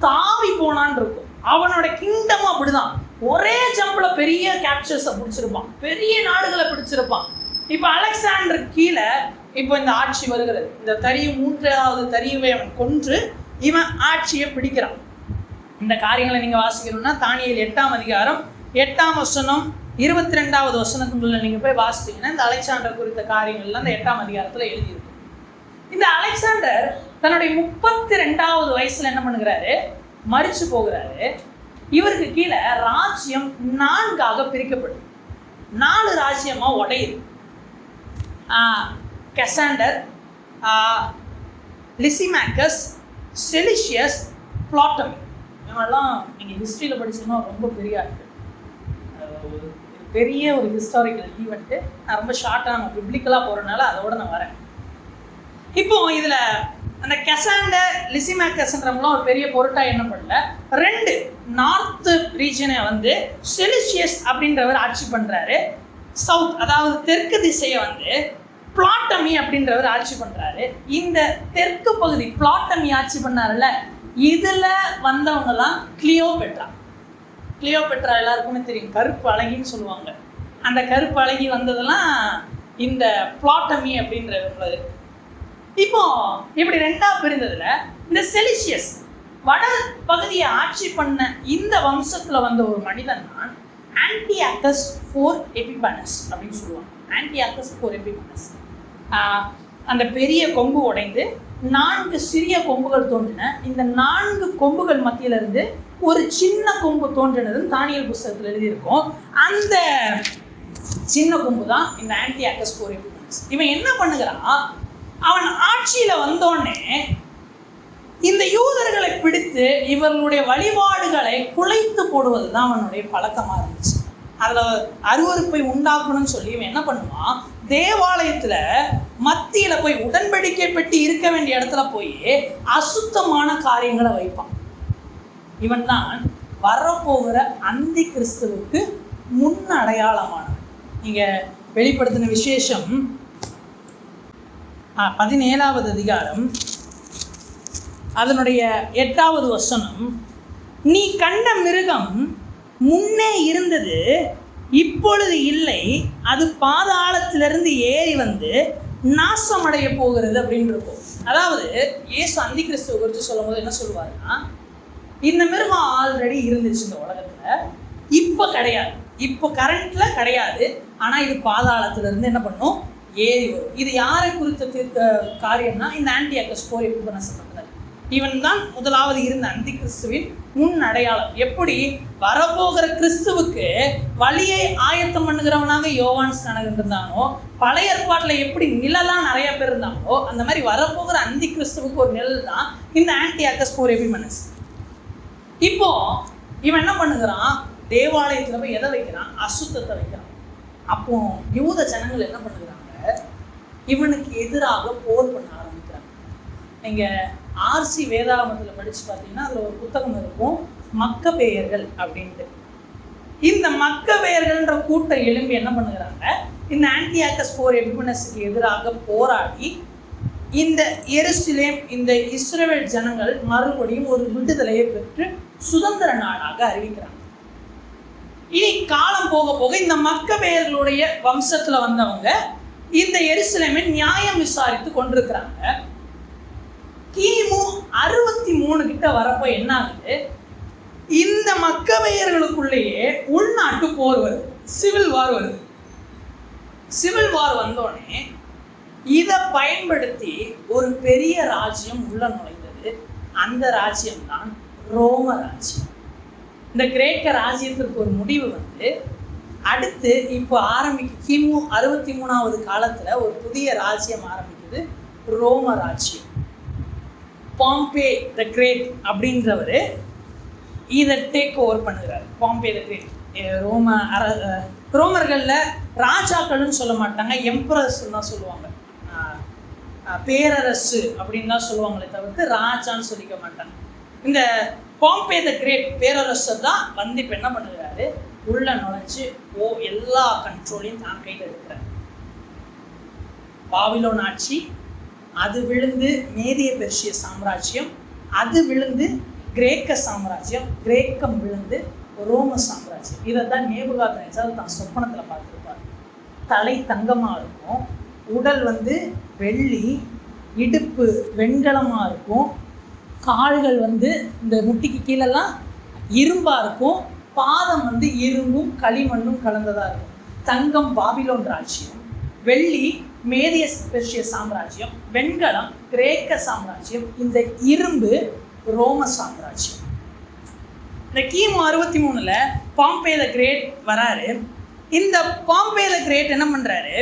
தாவி போனான்னு இருக்கும். அவனோட கிங்டம் அப்படிதான், ஒரே ஜம்ப்ல பெரிய கேப்சர்ஸை பிடிச்சிருப்பான், பெரிய நாடுகளை பிடிச்சிருப்பான். இப்போ அலெக்சாண்டர் கீழே இப்போ இந்த ஆட்சி வருகிறது. இந்த தரியு 3வது தரியுவை அவன் கொன்று இவன் ஆட்சியை பிடிக்கிறான். இந்த காரியங்களை நீங்க வாசிக்கணும்னா தானியேல் 8ஆம் அதிகாரம் 8ஆம் வசனம் 22வது வசனத்துக்குள்ள நீங்க போய் வாசிச்சீங்கன்னா இந்த அலெக்சாண்டர் குறித்த காரியங்கள்லாம் இந்த 8ஆம் அதிகாரத்துல எழுதியிருக்கு. இந்த அலெக்சாண்டர் தன்னுடைய 32வது வயசுல என்ன பண்ணுகிறாரு, மரிச்சு போகிறாரு. இவருக்கு கீழே ராஜ்யம் 4ஆக பிரிக்கப்படுது. 4 ராஜ்யமா உடையுது. கெசாண்டர், லிசிமேக்கஸ், செலிஷியஸ், பிளாட்டமி. இவங்கெல்லாம் நீங்கள் ஹிஸ்ட்ரியில் படிச்சீங்கன்னா ரொம்ப பெரிய இருக்கு. பெரிய ஒரு ஹிஸ்டாரிக்கல் ஈவெண்ட்டு. நான் ரொம்ப ஷார்ட்டாக நம்ம பிப்ளிக்கலாக போகிறதுனால அதோட நான் வரேன். இப்போ இதில் அந்த கெசாண்டர், லிசிமேக்கஸ்ன்றவங்களாம் ஒரு பெரிய பொருட்டாக என்ன பண்ணல, 2 நார்த்து ரீஜனை வந்து செலிஷியஸ் அப்படின்றவர் ஆட்சி பண்ணுறாரு. சவுத், அதாவது தெற்கு திசையை வந்து பிளாட்டமி அப்படின்றவர் ஆட்சி பண்ணுறாரு. இந்த தெற்கு பகுதி பிளாட்டமி ஆட்சி பண்ணாருல்ல, இதில் வந்தவங்க தான் கிளியோபெட்ரா. கிளியோபெட்ரா எல்லாருக்குமே தெரியும், கருப்பு அழகின்னு சொல்லுவாங்க. அந்த கருப்பு அழகி வந்ததெல்லாம் இந்த பிளாட்டமி அப்படின்றவங்களது. இப்போ இப்படி 2ஆ பிரிந்ததுல இந்த செலிஷியஸ் வட பகுதியை ஆட்சி பண்ண இந்த வம்சத்தில் வந்த ஒரு மனிதன் தான் ஆன்டியாக்கஸ் IV எபிபானஸ் அப்படின்னு சொல்லுவாங்க. ஆன்டியாக்கஸ் IV எபிபானஸ். அந்த பெரிய கொம்பு உடைந்து 4 சிறிய கொம்புகள் தோன்றின. இந்த 4 கொம்புகள் மத்தியிலிருந்து ஒரு சின்ன கொம்பு தோன்றினதுன்னு தானியேல் புஸ்தகத்தில் எழுதியிருக்கோம். அந்த சின்ன கொம்பு தான் இந்த ஆன்டியாக்கஸ் IV எபிபானஸ். இவன் என்ன பண்ணுகிறான், அவன் ஆட்சியில வந்தோடனே இந்த யூதர்களை பிடித்து இவர்களுடைய வழிபாடுகளை குலைத்து போடுவது தான் அவனுடைய பழக்கமா இருந்துச்சு. அதுல அருவருப்பை உண்டாக்கணும்னு சொல்லி இவன் என்ன பண்ணுவான், தேவாலயத்துல மத்தியில போய் உடன்படிக்கை பெட்டி இருக்க வேண்டிய இடத்துல போய் அசுத்தமான காரியங்களை வைப்பான். இவன் தான் வரப்போகிற அந்தி கிறிஸ்துவுக்கு முன் அடையாளமானவன். நீங்க வெளிப்படுத்தின விசேஷம் 17வது அதிகாரம் அதனுடைய 8வது வசனம், நீ கண்ட மிருகம் முன்னே இருந்தது, இப்பொழுது இல்லை, அது பாதாளத்திலிருந்து ஏறி வந்து நாசமடைய போகிறது அப்படின்னு இருக்கும். அதாவது இயேசு அந்தி கிறிஸ்துவ குறித்து சொல்லும் போது என்ன சொல்லுவாருன்னா, இந்த மிருகம் ஆல்ரெடி இருந்துச்சு இந்த உலகத்தில், இப்போ கிடையாது, இப்போ கரண்ட்ல கிடையாது, ஆனால் இது பாதாளத்திலிருந்து என்ன பண்ணும், ஏறி வரும். இது யாரை குறித்த காரியம்னா இந்த ஆன்டியோகஸ் போர் எபிபனஸ் பற்றினது. இவன் தான் முதலாவது இருந்த அந்தி கிறிஸ்துவின் முன் அடையாளம். எப்படி வரப்போகிற கிறிஸ்துவுக்கு வழியை ஆயத்தம் பண்ணுகிறவனாக யோவான் ஸ்நானகன் இருந்தானோ, பழைய ஏற்பாட்டில் எப்படி நிழலாம் நிறைய பேர் இருந்தாங்களோ, அந்த மாதிரி வரப்போகிற அந்தி கிறிஸ்துவுக்கு ஒரு நிழல் தான் இந்த ஆன்டியோகஸ் போர் எபிபனஸ். இப்போ இவன் என்ன பண்ணுகிறான், தேவாலயத்தில் போய் எதை வைக்கிறான், அசுத்தத்தை வைக்கிறான். அப்போ யூத ஜனங்கள் என்ன பண்ணுகிறாங்க, இவனுக்கு எதிராக போர் பண்ண ஆரம்பிக்கிறாங்க. நீங்கள் ஆர்சி வேதாகமத்தில் படித்து பார்த்தீங்கன்னா அதில் ஒரு புத்தகம் இருக்கும், மக்கபேயர்கள் அப்படின்ட்டு. இந்த மக்கபேயர்கள்ன்ற கூட்டம் எழும்பி என்ன பண்ணுகிறாங்க, இந்த ஆன்டியோகஸ் போர் எபிபனஸுக்கு எதிராக போராடி இந்த எருசலேம், இந்த இஸ்ரவேல் ஜனங்கள் மறுபடியும் ஒரு விடுதலையை பெற்று சுதந்திர நாடாக அறிவிக்கிறாங்க. இனி காலம் போக போக இந்த மக்கபேயர்களுடைய வம்சத்தில் வந்தவங்க இந்த எருசலேமை நியாயம் விசாரித்து கொண்டிருக்கிறாங்க. கிமு 63 கிட்ட வரப்போ என்ன ஆகுது, இந்த மக்கபேயர்களுக்குள்ளேயே உள்நாட்டு போர் வருது, சிவில் வார் வருது. சிவில் வார் வந்தோடனே இதை பயன்படுத்தி ஒரு பெரிய ராஜ்யம் உள்ள நுழைந்தது. அந்த ராஜ்யம்தான் ரோம ராஜ்யம். இந்த கிரேக்க ராஜ்யத்திற்கு ஒரு முடிவு வந்து அடுத்து இப்போ கிமு 63வது காலத்தில் ஒரு புதிய ராஜ்யம் ஆரம்பிக்குது, ரோம ராஜ்யம். பாம்பே த கிரேட் அப்படின்றவர் இதை டேக் ஓவர் பண்ணுகிறார். Bombay the great. ரோமர்களில் ராஜாக்கள்னு சொல்ல மாட்டாங்க, எம்பரஸ்ன்னு தான் சொல்லுவாங்க, பேரரசு அப்படின்னு தான் சொல்லுவாங்களே தவிர்த்து ராஜான்னு சொல்லிக்க மாட்டாங்க. இந்த பாம்பே த கிரேட் பேரரசர் தான் வந்து இப்போ என்ன பண்ணுகிறாரு, உள்ள நுழைஞ்சு எல்லா கண்ட்ரோலையும் தான் கையில் எடுக்கிறார். பாபிலோன் ஆட்சி, அது விழுந்து மேதிய பெர்ஷிய சாம்ராஜ்யம், அது விழுந்து கிரேக்க சாம்ராஜ்யம், கிரேக்கம் விழுந்து ரோம சாம்ராஜ்யம். இதை தான் நேபுகாத்நேச்சார் தான் சொப்பனத்தில் பார்த்துருப்பார். தலை தங்கமாக இருக்கும், உடல் வந்து வெள்ளி, இடுப்பு வெண்கலமாக இருக்கும், கால்கள் வந்து இந்த முட்டிக்கு கீழெல்லாம் இரும்பாக இருக்கும், பாதம் வந்து இரும்பும் களிமண்ணும் கலந்ததாக இருக்கும். தங்கம் பாபிலோன் ராஜ்யம், வெள்ளி மேதிய பெர்ஷிய சாம்ராஜ்யம், வெண்கலம் கிரேக்க சாம்ராஜ்யம், இந்த இரும்பு ரோம சாம்ராஜ்யம். இந்த கிமு 63ல் பாம்பே த கிரேட் வராரு. இந்த பாம்பே த கிரேட் என்ன பண்ணுறாரு,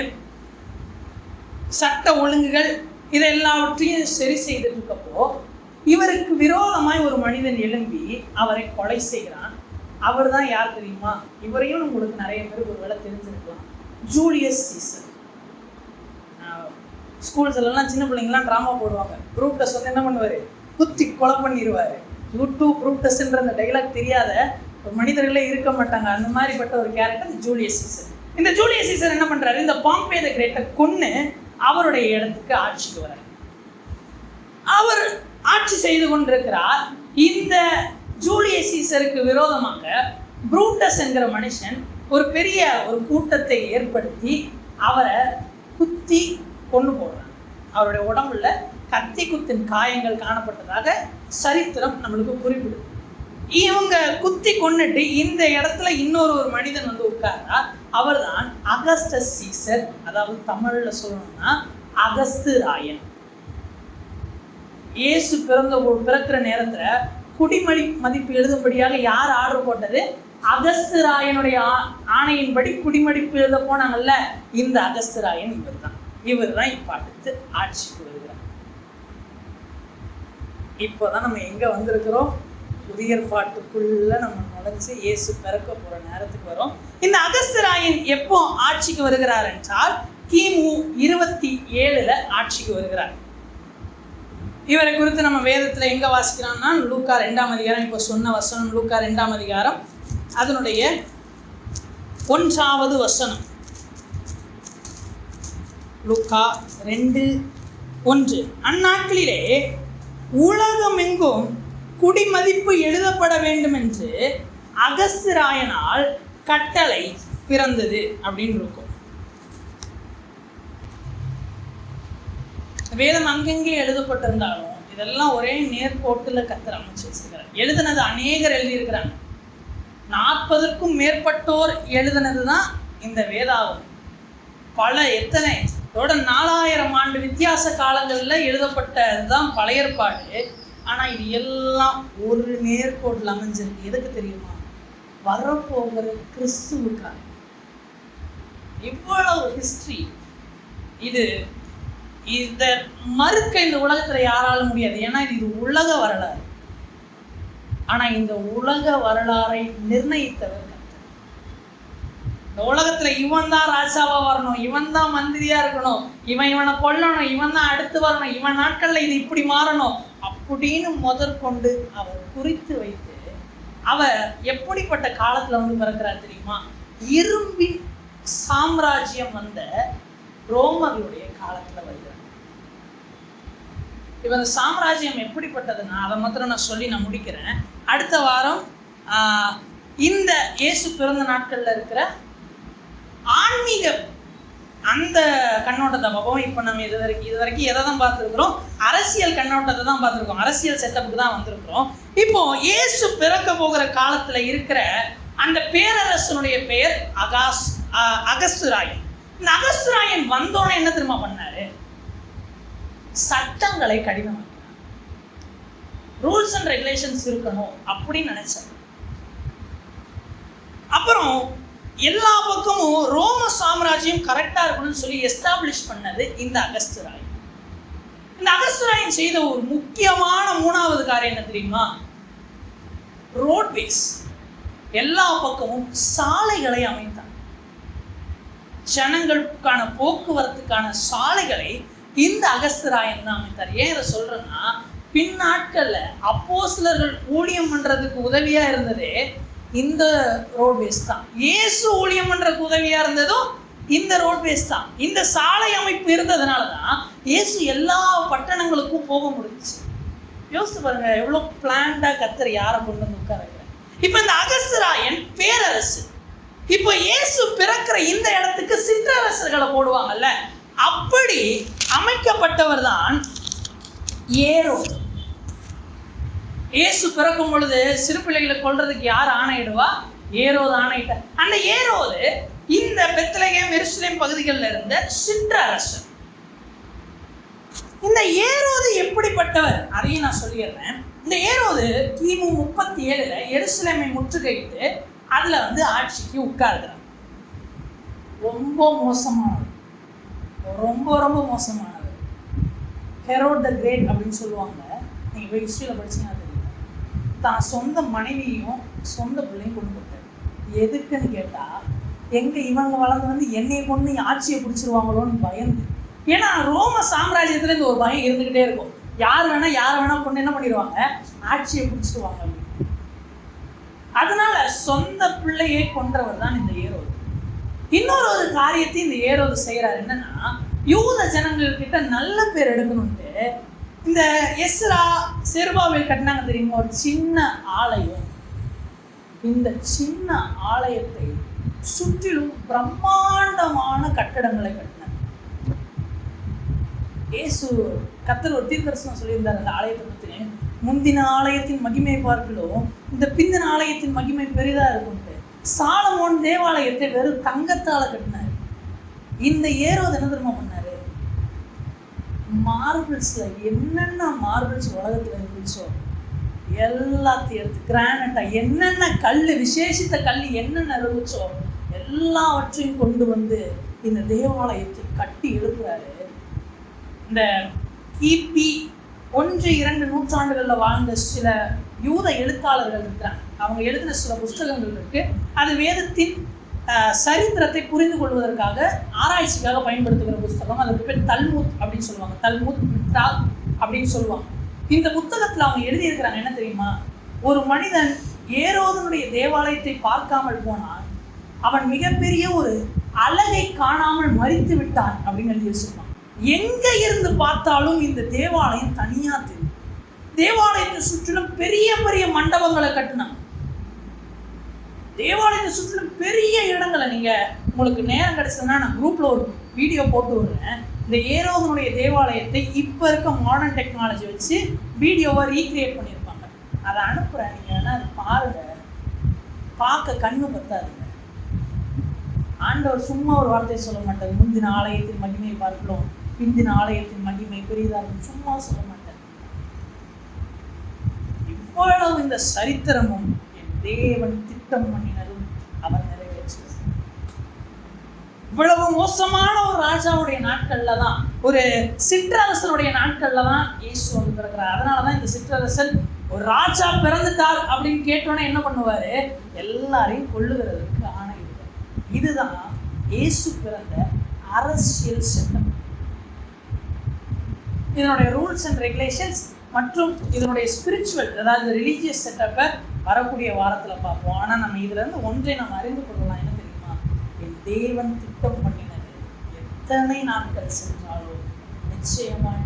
சட்ட ஒழுங்குகள் இதை எல்லாவற்றையும் சரி செய்துட்டு இருக்கப்போ இவருக்கு விரோதமாய் ஒரு மனிதன் எழும்பி அவரை கொலை செய்கிறான். அவர் தான் யார் தெரியுமா, இவரையும் உங்களுக்கு நிறைய பேருக்கு ஒரு வேளை தெரிஞ்சிருக்கலாம், ஜூலியஸ் சீசர். ஸ்கூல்ஸ்லாம் சின்ன பிள்ளைங்கலாம் ட்ராமா போடுவாங்க, ப்ரூட்டஸ் வந்து என்ன பண்ணுவார், குத்தி கொலை பண்ணிடுவார். யூடியூப் ப்ரூட்டஸ்ன்ற அந்த டைலாக் தெரியாத ஒரு மனிதர்களே இருக்க மாட்டாங்க. அந்த மாதிரிப்பட்ட ஒரு கேரக்டர் ஜூலியஸ் சீசர். இந்த ஜூலியஸ் சீசர் என்ன பண்ணுறாரு, இந்த பாம்பே த கிரேட்டை கொன்று அவருடைய இடத்துக்கு ஆட்சிக்கு வரார். அவர் ஆட்சி செய்து கொண்டிருக்கிறார். இந்த ஜூலியஸ் சீசருக்கு விரோதமாக ப்ரூட்டஸ் என்கிற மனுஷன் ஒரு பெரிய ஒரு கூட்டத்தை ஏற்படுத்தி அவரை குத்தி கொண்டு போடுறாங்க. அவருடைய உடம்புல கத்தி குத்தின் காயங்கள் காணப்பட்டதாக சரித்திரம் நம்மளுக்கு குறிப்பிடுது. இவங்க குத்தி கொண்டுட்டு இந்த இடத்துல இன்னொரு மனிதன் வந்து உட்கார்ந்தா, அவர் தான் அகஸ்டஸ் சீசர். அதாவது தமிழ்ல சொல்லணும்னா அகஸ்து ராயன். இயேசு பிறக்கிற நேரத்துல குடிமடி மதிப்பு எழுதும்படியாக யார் ஆர்டர் போட்டது, அகஸ்து ராயனுடைய ஆணையின்படி குடிமடிப்பு எழுத போனாங்கல்ல, இந்த அகஸ்து ராயன் இவர் தான் இப்ப அடுத்து ஆட்சிக்கு வருகிறார். இப்போதான் நம்ம எங்க வந்திருக்கிறோம், புதிய ஏற்பாட்டுக்குள்ள நம்ம நுழைஞ்சு இயேசு பிறக்க போற நேரத்துக்கு வரும். இந்த அகஸ்து ராயன் எப்போ ஆட்சிக்கு வருகிறார் என்றால் கிமு 27ல் ஆட்சிக்கு வருகிறார். இவரை குறித்து நம்ம வேதத்தில் எங்கே வாசிக்கிறோம்னா லூக்கா 2ஆம் அதிகாரம். இப்போ சொன்ன வசனம் லூக்கா 2ஆம் அதிகாரம் அதனுடைய 1வது வசனம். லூக்கா 2:1. அந்நாட்களிலே உலகமெங்கும் குடிமதிப்பு எழுதப்பட வேண்டும் என்று அகஸ்திராயனால் கட்டளை பிறந்தது அப்படின்னு இருக்கும். வேதம் அங்கங்கே எழுதப்பட்டிருந்தாலும் இதெல்லாம் ஒரே நேர்கோட்டில் கர்த்தர் அமைச்சு வச்சிருக்கிறார். எழுதுனது அநேகர் எழுதியிருக்கிறாங்க. 40க்கும் மேற்பட்டோர் எழுதுனது தான் இந்த வேதாகம். எத்தனை 4000 ஆண்டு வித்தியாச காலங்களில் எழுதப்பட்டது தான் பழைய ஏற்பாடு. ஆனால் இது எல்லாம் ஒரு நேர்கோட்டில் அமைஞ்சிருக்கு. எதுக்கு தெரியுமா? வரப்போகிற கிறிஸ்துவுக்காக. இவ்வளவு ஹிஸ்டரி. இதை மறுக்க இந்த உலகத்தில் யாராலும் முடியாது. ஏன்னா இது உலக வரலாறு. ஆனால் இந்த உலக வரலாறை நிர்ணயித்தவர் இந்த உலகத்துல இவன் தான் ராஜாவா வரணும், இவன் தான் மந்திரியா இருக்கணும், இவனை கொல்லணும், இவன் தான் அடுத்து வரணும், இவன் நாட்கள்ல இது இப்படி மாறணும் அப்படின்னு முதற்கொண்டு அவர் குறித்து வைத்து அவர் எப்படிப்பட்ட காலத்துல பிறக்கிறார் தெரியுமா? இரும்பின் சாம்ராஜ்யம் வந்த ரோமர்களுடைய காலத்துல வருகிறார். இப்ப இந்த சாம்ராஜ்யம் எப்படிப்பட்டதுன்னா அதை மாத்திரம் நான் சொல்லி நான் முடிக்கிறேன். அடுத்த வாரம் இந்த இயேசு பிறந்த நாட்கள்ல இருக்கிற ஆன்மீக அந்த கண்ணோட்டத்தை பார்ப்போம். இப்போ நம்ம இது வரைக்கும் எதை தான் பார்த்துருக்குறோம்? அரசியல் கண்ணோட்டத்தை தான் பார்த்துருக்கோம். அரசியல் செட்டப்புக்கு தான் வந்திருக்கிறோம். இப்போ இயேசு பிறக்க போகிற காலத்தில் இருக்கிற அந்த பேரரசனுடைய பெயர் அகஸ்துராயன். இந்த அகஸ்துராயன் வந்தோன்னே என்ன தெரியுமா பண்ணாரு? சட்டங்களை கடினமாக்கினார். ரூல்ஸ் அண்ட் ரெகுலேஷன்ஸ் இருக்கணும் அப்படின்னு நினைச்சார். அப்புறம் எல்லா பக்கமும் ரோம சாம்ராஜ்யம் கரெக்டா இருக்கணும்னு சொல்லி எஸ்டாப்ளிஷ் பண்ணது இந்த அகஸ்துராயன். இந்த அகஸ்துராயன் செய்த ஒரு முக்கியமான 3வது காரியம் என்ன தெரியுமா? ரோட்வேஸ். எல்லா பக்கமும் சாலைகளை அமைத்தார். ஜனங்களுக்கான போக்குவரத்துக்கான சாலைகளை இந்த அகஸ்துராயன் தான் அமைத்தார். ஏன் இதை சொல்றேன்னா, பின்னாட்கள்ல அப்போஸ்தலர்கள் ஊழியம் பண்றதுக்கு உதவியா இருந்ததே இந்த ரோட்வேஸ் தான். இயேசு ஊழியம் பண்றதுக்கு உதவியா இருந்ததும் இந்த ரோட்வேஸ் தான். இந்த சாலை அமைப்பு இருந்ததுனால தான் இயேசு எல்லா பட்டணங்களுக்கும் போக முடிஞ்சுச்சு. யோசித்து பாருங்க, எவ்வளவு பிளான்டா கர்த்தர் யாரை கொண்டு வந்து உட்கார வைக்கிறார். இப்ப இந்த அகஸ்துராயன் பேரரசு. இப்போ இயேசு பிறக்கிற இந்த இடத்துக்கு சிற்றரசர்களை போடுவாங்கல்ல, அப்படி அமைக்கப்பட்டவர் தான் ஏரோது. இயேசு பிறக்கும் பொழுது சிறு பிள்ளைகளை கொல்றதுக்கு யார் ஆணையிடுவா? ஏரோது ஆணையிட்டார். அந்த ஏரோது இந்த பெத்லகேம் எருசலேம் பகுதிகளில் இருந்த சிற்றரசர். இந்த ஏரோது எப்படிப்பட்டவர் அதையும் நான் சொல்லிடுறேன். இந்த ஏரோது கிமு 37 எருசலேமை முற்றுகையிட்டு அதுல ஆட்சிக்கு உட்கார்கிறார். ரொம்ப மோசமானது, ரொம்ப ரொம்ப மோசமானது. ஹெரோட் த கிரேட் அப்படின்னு சொல்லுவாங்க. நீங்க போய் ஹிஸ்டரியில படிச்சீங்கன்னா தெரியும். தான் சொந்த மனைவியும் சொந்த பிள்ளையும் கொண்டு போட்டார். எதுக்குன்னு கேட்டா, எங்க இவங்க வளர்ந்து என்னையை கொண்டு ஆட்சியை பிடிச்சிருவாங்களோன்னு பயந்து. ஏன்னா ரோம சாம்ராஜ்யத்துல இந்த ஒரு பயம் இருந்துகிட்டே இருக்கும். யாரை வேணா கொண்டு என்ன பண்ணிடுவாங்க? ஆட்சியை பிடிச்சிருவாங்க அப்படின்னு. அதனால சொந்த பிள்ளையை கொன்றவர் தான் இந்த ஏரோது. இன்னொரு காரியத்தை இந்த ஏரோது செய்யறாரு. என்னன்னா, யூத ஜனங்கள்கிட்ட நல்ல பேர் எடுக்கணும்ட்டு இந்த எஸ்ரா செருபாபேல் கட்டினாங்க தெரியுமா, ஒரு சின்ன ஆலயம். இந்த சின்ன ஆலயத்தை சுற்றிலும் பிரம்மாண்டமான கட்டடங்களை கட்டினார். இயேசு கர்த்தர் ஒரு தீர்க்கதரிசனம் சொல்லியிருந்தார் அந்த ஆலயத்தை பற்றி. முந்தின ஆலயத்தின் மகிமை பார்க்கலும் இந்த பிந்தின ஆலயத்தின் மகிமை பெரிதா இருக்கும்ட்டு சாலமோன் தேவாலயத்தை வெறும் தங்கத்தால கட்டினார். இந்த ஏரோது என்ன தெரியுமா பண்ணாரு? மார்பிள்ஸ்ல என்னென்ன மார்பிள்ஸ் உலகத்துல இருந்துச்சோ எல்லாத்தையும் எடுத்து, கிரானைட்டா என்னென்ன கல், விசேஷித்த கல் என்னென்ன இருந்துச்சோ எல்லாவற்றையும் கொண்டு வந்து இந்த தேவாலயத்தை கட்டி எழுப்புறாரு. இந்த கிபி 1-2 நூற்றாண்டுகளில் வாழ்ந்த சில யூத எழுத்தாளர்கள் இருக்கிறாங்க. அவங்க எழுதின சில புஸ்தகங்கள் இருக்கு. அது வேதத்தின் சரித்திரத்தை புரிந்து கொள்வதற்காக ஆராய்ச்சிக்காக பயன்படுத்துகிற புஸ்தகம். அதுக்கு பேர் தல்முத் அப்படின்னு சொல்லுவாங்க. தல்முத் அப்படின்னு சொல்லுவாங்க. இந்த புத்தகத்தில் அவங்க எழுதியிருக்கிறாங்க என்ன தெரியுமா? ஒரு மனிதன் ஏரோதனுடைய தேவாலயத்தை பார்க்காமல் போனால் அவன் மிகப்பெரிய ஒரு அழகை காணாமல் மரித்து விட்டான் அப்படின்னு எழுதி வச்சிருப்பான். எங்க இருந்து பார்த்தாலும் இந்த தேவாலயம் தனியா தெரியும். தேவாலயத்தை சுற்றிலும் பெரிய பெரிய மண்டபங்களை கட்டினாங்க. தேவாலயத்தை சுற்றிலும் பெரிய இடங்களை, நீங்கள் உங்களுக்கு நேரம் கிடைச்சதுன்னா நான் குரூப்பில் ஒரு வீடியோ போட்டு விடுறேன். இந்த ஏரோகனுடைய தேவாலயத்தை இப்போ இருக்க மாடர்ன் டெக்னாலஜி வச்சு வீடியோவை ரீக்ரியேட் பண்ணியிருப்பாங்க. அதை அனுப்புகிறேன், நீங்கள் வேணால் அதை பாருங்கள். பார்க்க கண்ணு பத்தாதுங்க. ஆண்டவர் சும்மா ஒரு வார்த்தையை சொல்ல மாட்டார். முந்தின ஆலயத்தின் மகிமையை பார்க்கிறோம், பிந்தின ஆலயத்தின் மகிமை பெரியதாக சும்மா சொல்ல மாட்டார். இவ்வளவு இந்த சரித்திரமும் என் தேவன் திட்டம் பண்ணினதும் அவர் நிறைவேற்றினார். இவ்வளவு மோசமான ஒரு ராஜாவுடைய நாட்கள்ல தான், ஒரு சிற்றரசனுடைய நாட்கள்ல தான் இயேசு வந்து பிறக்கிறார். அதனாலதான் இந்த சிற்றரசன் ஒரு ராஜா பிறந்துட்டார் அப்படின்னு கேட்டோன்னே என்ன பண்ணுவாரு, எல்லாரையும் கொள்ளுகிறதுக்கு ஆணையிடுவார். இதுதான் இயேசு பிறந்த அரசியல் சட்டம். இதனுடைய ரூல்ஸ் அண்ட் ரெகுலேஷன்ஸ் மற்றும் இதனுடைய ஸ்பிரிச்சுவல், அதாவது ரிலீஜியஸ் செட்டப்பை வரக்கூடிய வாரத்தில் பார்ப்போம். ஆனால் நம்ம இதுலேருந்து ஒன்றை நம்ம அறிந்து கொள்ளலாம். என்ன தெரியுமா, என் தேவன் திட்டம் பண்ணினது எத்தனை நாட்கள் சென்றாலும் நிச்சயமாக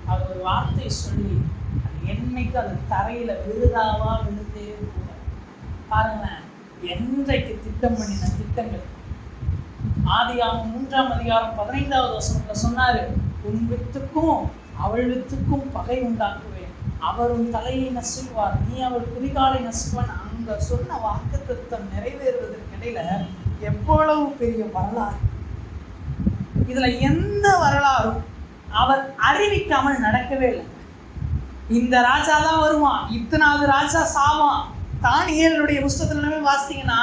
அவர் ஒரு வார்த்தை சொல்லி அது என்னைக்கு அது தரையில் விழுதாவா விழுந்தே போவார். பாருங்களேன், என்றைக்கு திட்டம் பண்ணின திட்டங்கள். ஆதியாகமம் 3ஆம் அதிகாரம் 15வது வசனத்துல சொன்னாரு, உன் வித்துக்கும் அவள் வித்துக்கும் பகை உண்டாக்குவேன், அவர் உன் தலையை நசுக்குவார், நீ அவள் குதிகாலை நசுக்குவான். அங்க சொன்ன வாக்குத்தத்தம் நிறைவேறுவதற்கு இடையில எவ்வளவு பெரிய வரலாறு. இதுல எந்த வரலாறும் அவர் அறிவிக்காமல் நடக்கவே இல்லை. இந்த ராஜா தான் வருவான், இத்தனாவது ராஜா சாவான். தானியேலுடைய புஸ்தகத்துல வாசித்தீங்கன்னா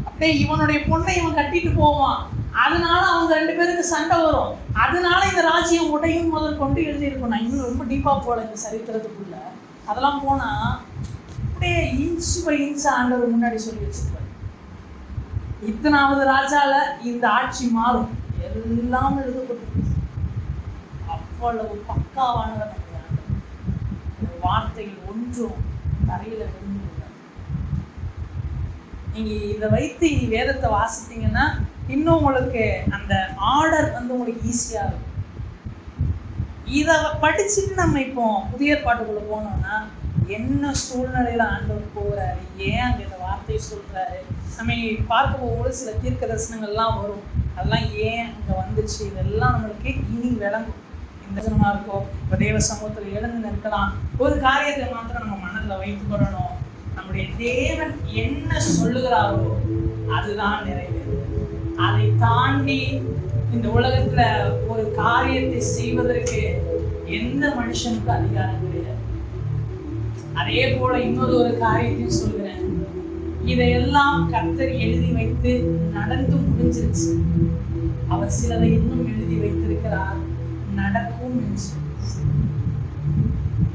அப்படியே இவனுடைய பொண்ணை இவன் கட்டிட்டு போவான், அதனால அவங்க 2 பேருக்கு சண்டை வரும், அதனால இந்த ராஜ்யம் உடையும் முதல் கொண்டு எழுதியிருக்கும். நான் இன்னும் ரொம்ப டீப்பா போல இந்த சரித்திரத்துக்குள்ள அதெல்லாம் போனா அப்படியே இன்ச் பை இன்ச் ஆண்டவர் முன்னாடி சொல்லி வச்சிருப்பாரு. இத்தனாவது ராஜால இந்த ஆட்சி மாறும், எல்லாம் எழுதப்பட்டு அவ்வளவு பக்காவானவர் வார்த்தைகள் ஒன்றும் தரையில விழுந்து. நீங்க இதை வைத்து இனி வேதத்தை வாசித்தீங்கன்னா இன்னும் உங்களுக்கு அந்த ஆர்டர் வந்து உங்களுக்கு ஈஸியா இருக்கும். இதை படிச்சுட்டு நம்ம இப்போ புதிய ஏற்பாட்டுக்குள்ள போனோம்னா என்ன சூழ்நிலையில ஆண்டவர் போகிறாரு, ஏன் அங்க இந்த வார்த்தையை சொல்றாரு, நம்ம பார்க்க போகும்போது சில தீர்க்க தரிசனங்கள்லாம் வரும், அதெல்லாம் ஏன் அங்க வந்துச்சு, இதெல்லாம் நம்மளுக்கு இனி விளங்கும். இந்த ஜனமா இருக்கோ இப்போ தேவ சமூகத்தில் எழுந்து நிற்கலாம். ஒரு காரியத்தை மாத்திரம் நம்ம மனதில் வைத்து கொள்ளணும், நம்முடைய தேவன் என்ன சொல்லுகிறாரோ அதுதான் நிறைவேறும். அதை தாண்டி இந்த உலகத்துல ஒரு காரியத்தை செய்வதற்கு எந்த மனுஷனுக்கும் அதிகாரம் கிடையாது. அதே போல இன்னொரு ஒரு காரியத்தையும் சொல்கிறேன், இதையெல்லாம் கர்த்தர் எழுதி வைத்து நடந்து முடிஞ்சிருச்சு. அவர் சிலதை இன்னும் எழுதி வைத்திருக்கிறார், நடக்கும் என்று.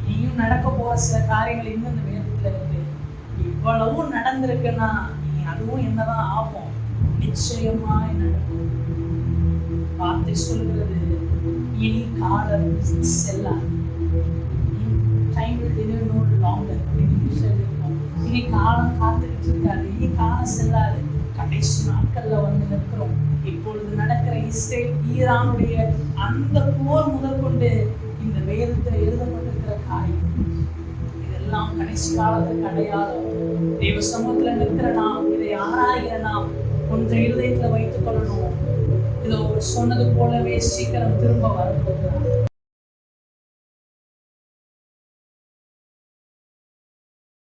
இனியும் நடக்க போற சில காரியங்கள் இன்னும் இந்த வேதத்துல இருக்கு. இவ்வளவு நடந்திருக்குன்னா இனி அதுவும் என்னதான் ஆகும், நிச்சயமாய் நடக்கும். வார்த்தை சொல்கிறது, இனி காலம் செல்லாது. இனி காலம் காத்துக்கிட்டு இருக்காது, இனி காலம் செல்லாது. கடைசி நாட்கள்ல வந்து நிற்கிறோம். இப்பொழுது நடக்கிற இஸ்ரேல் ஈரானுடைய அந்த போர் முதல் கொண்டு இந்த வேதத்தில் எழுதப்பட்டிருக்கிற காரியம் இதெல்லாம் கடைசி காலத்துக்கு அடையாளம். தேவ சமூகத்துல நிற்கிற நாம், இதை ஆராய்கிற நாம் ஒன்றை இருதயத்துல வைத்துக் கொள்ளணும். இதோ சொன்னது போலவே சீக்கிரம் திரும்ப வரப்போகிறார்.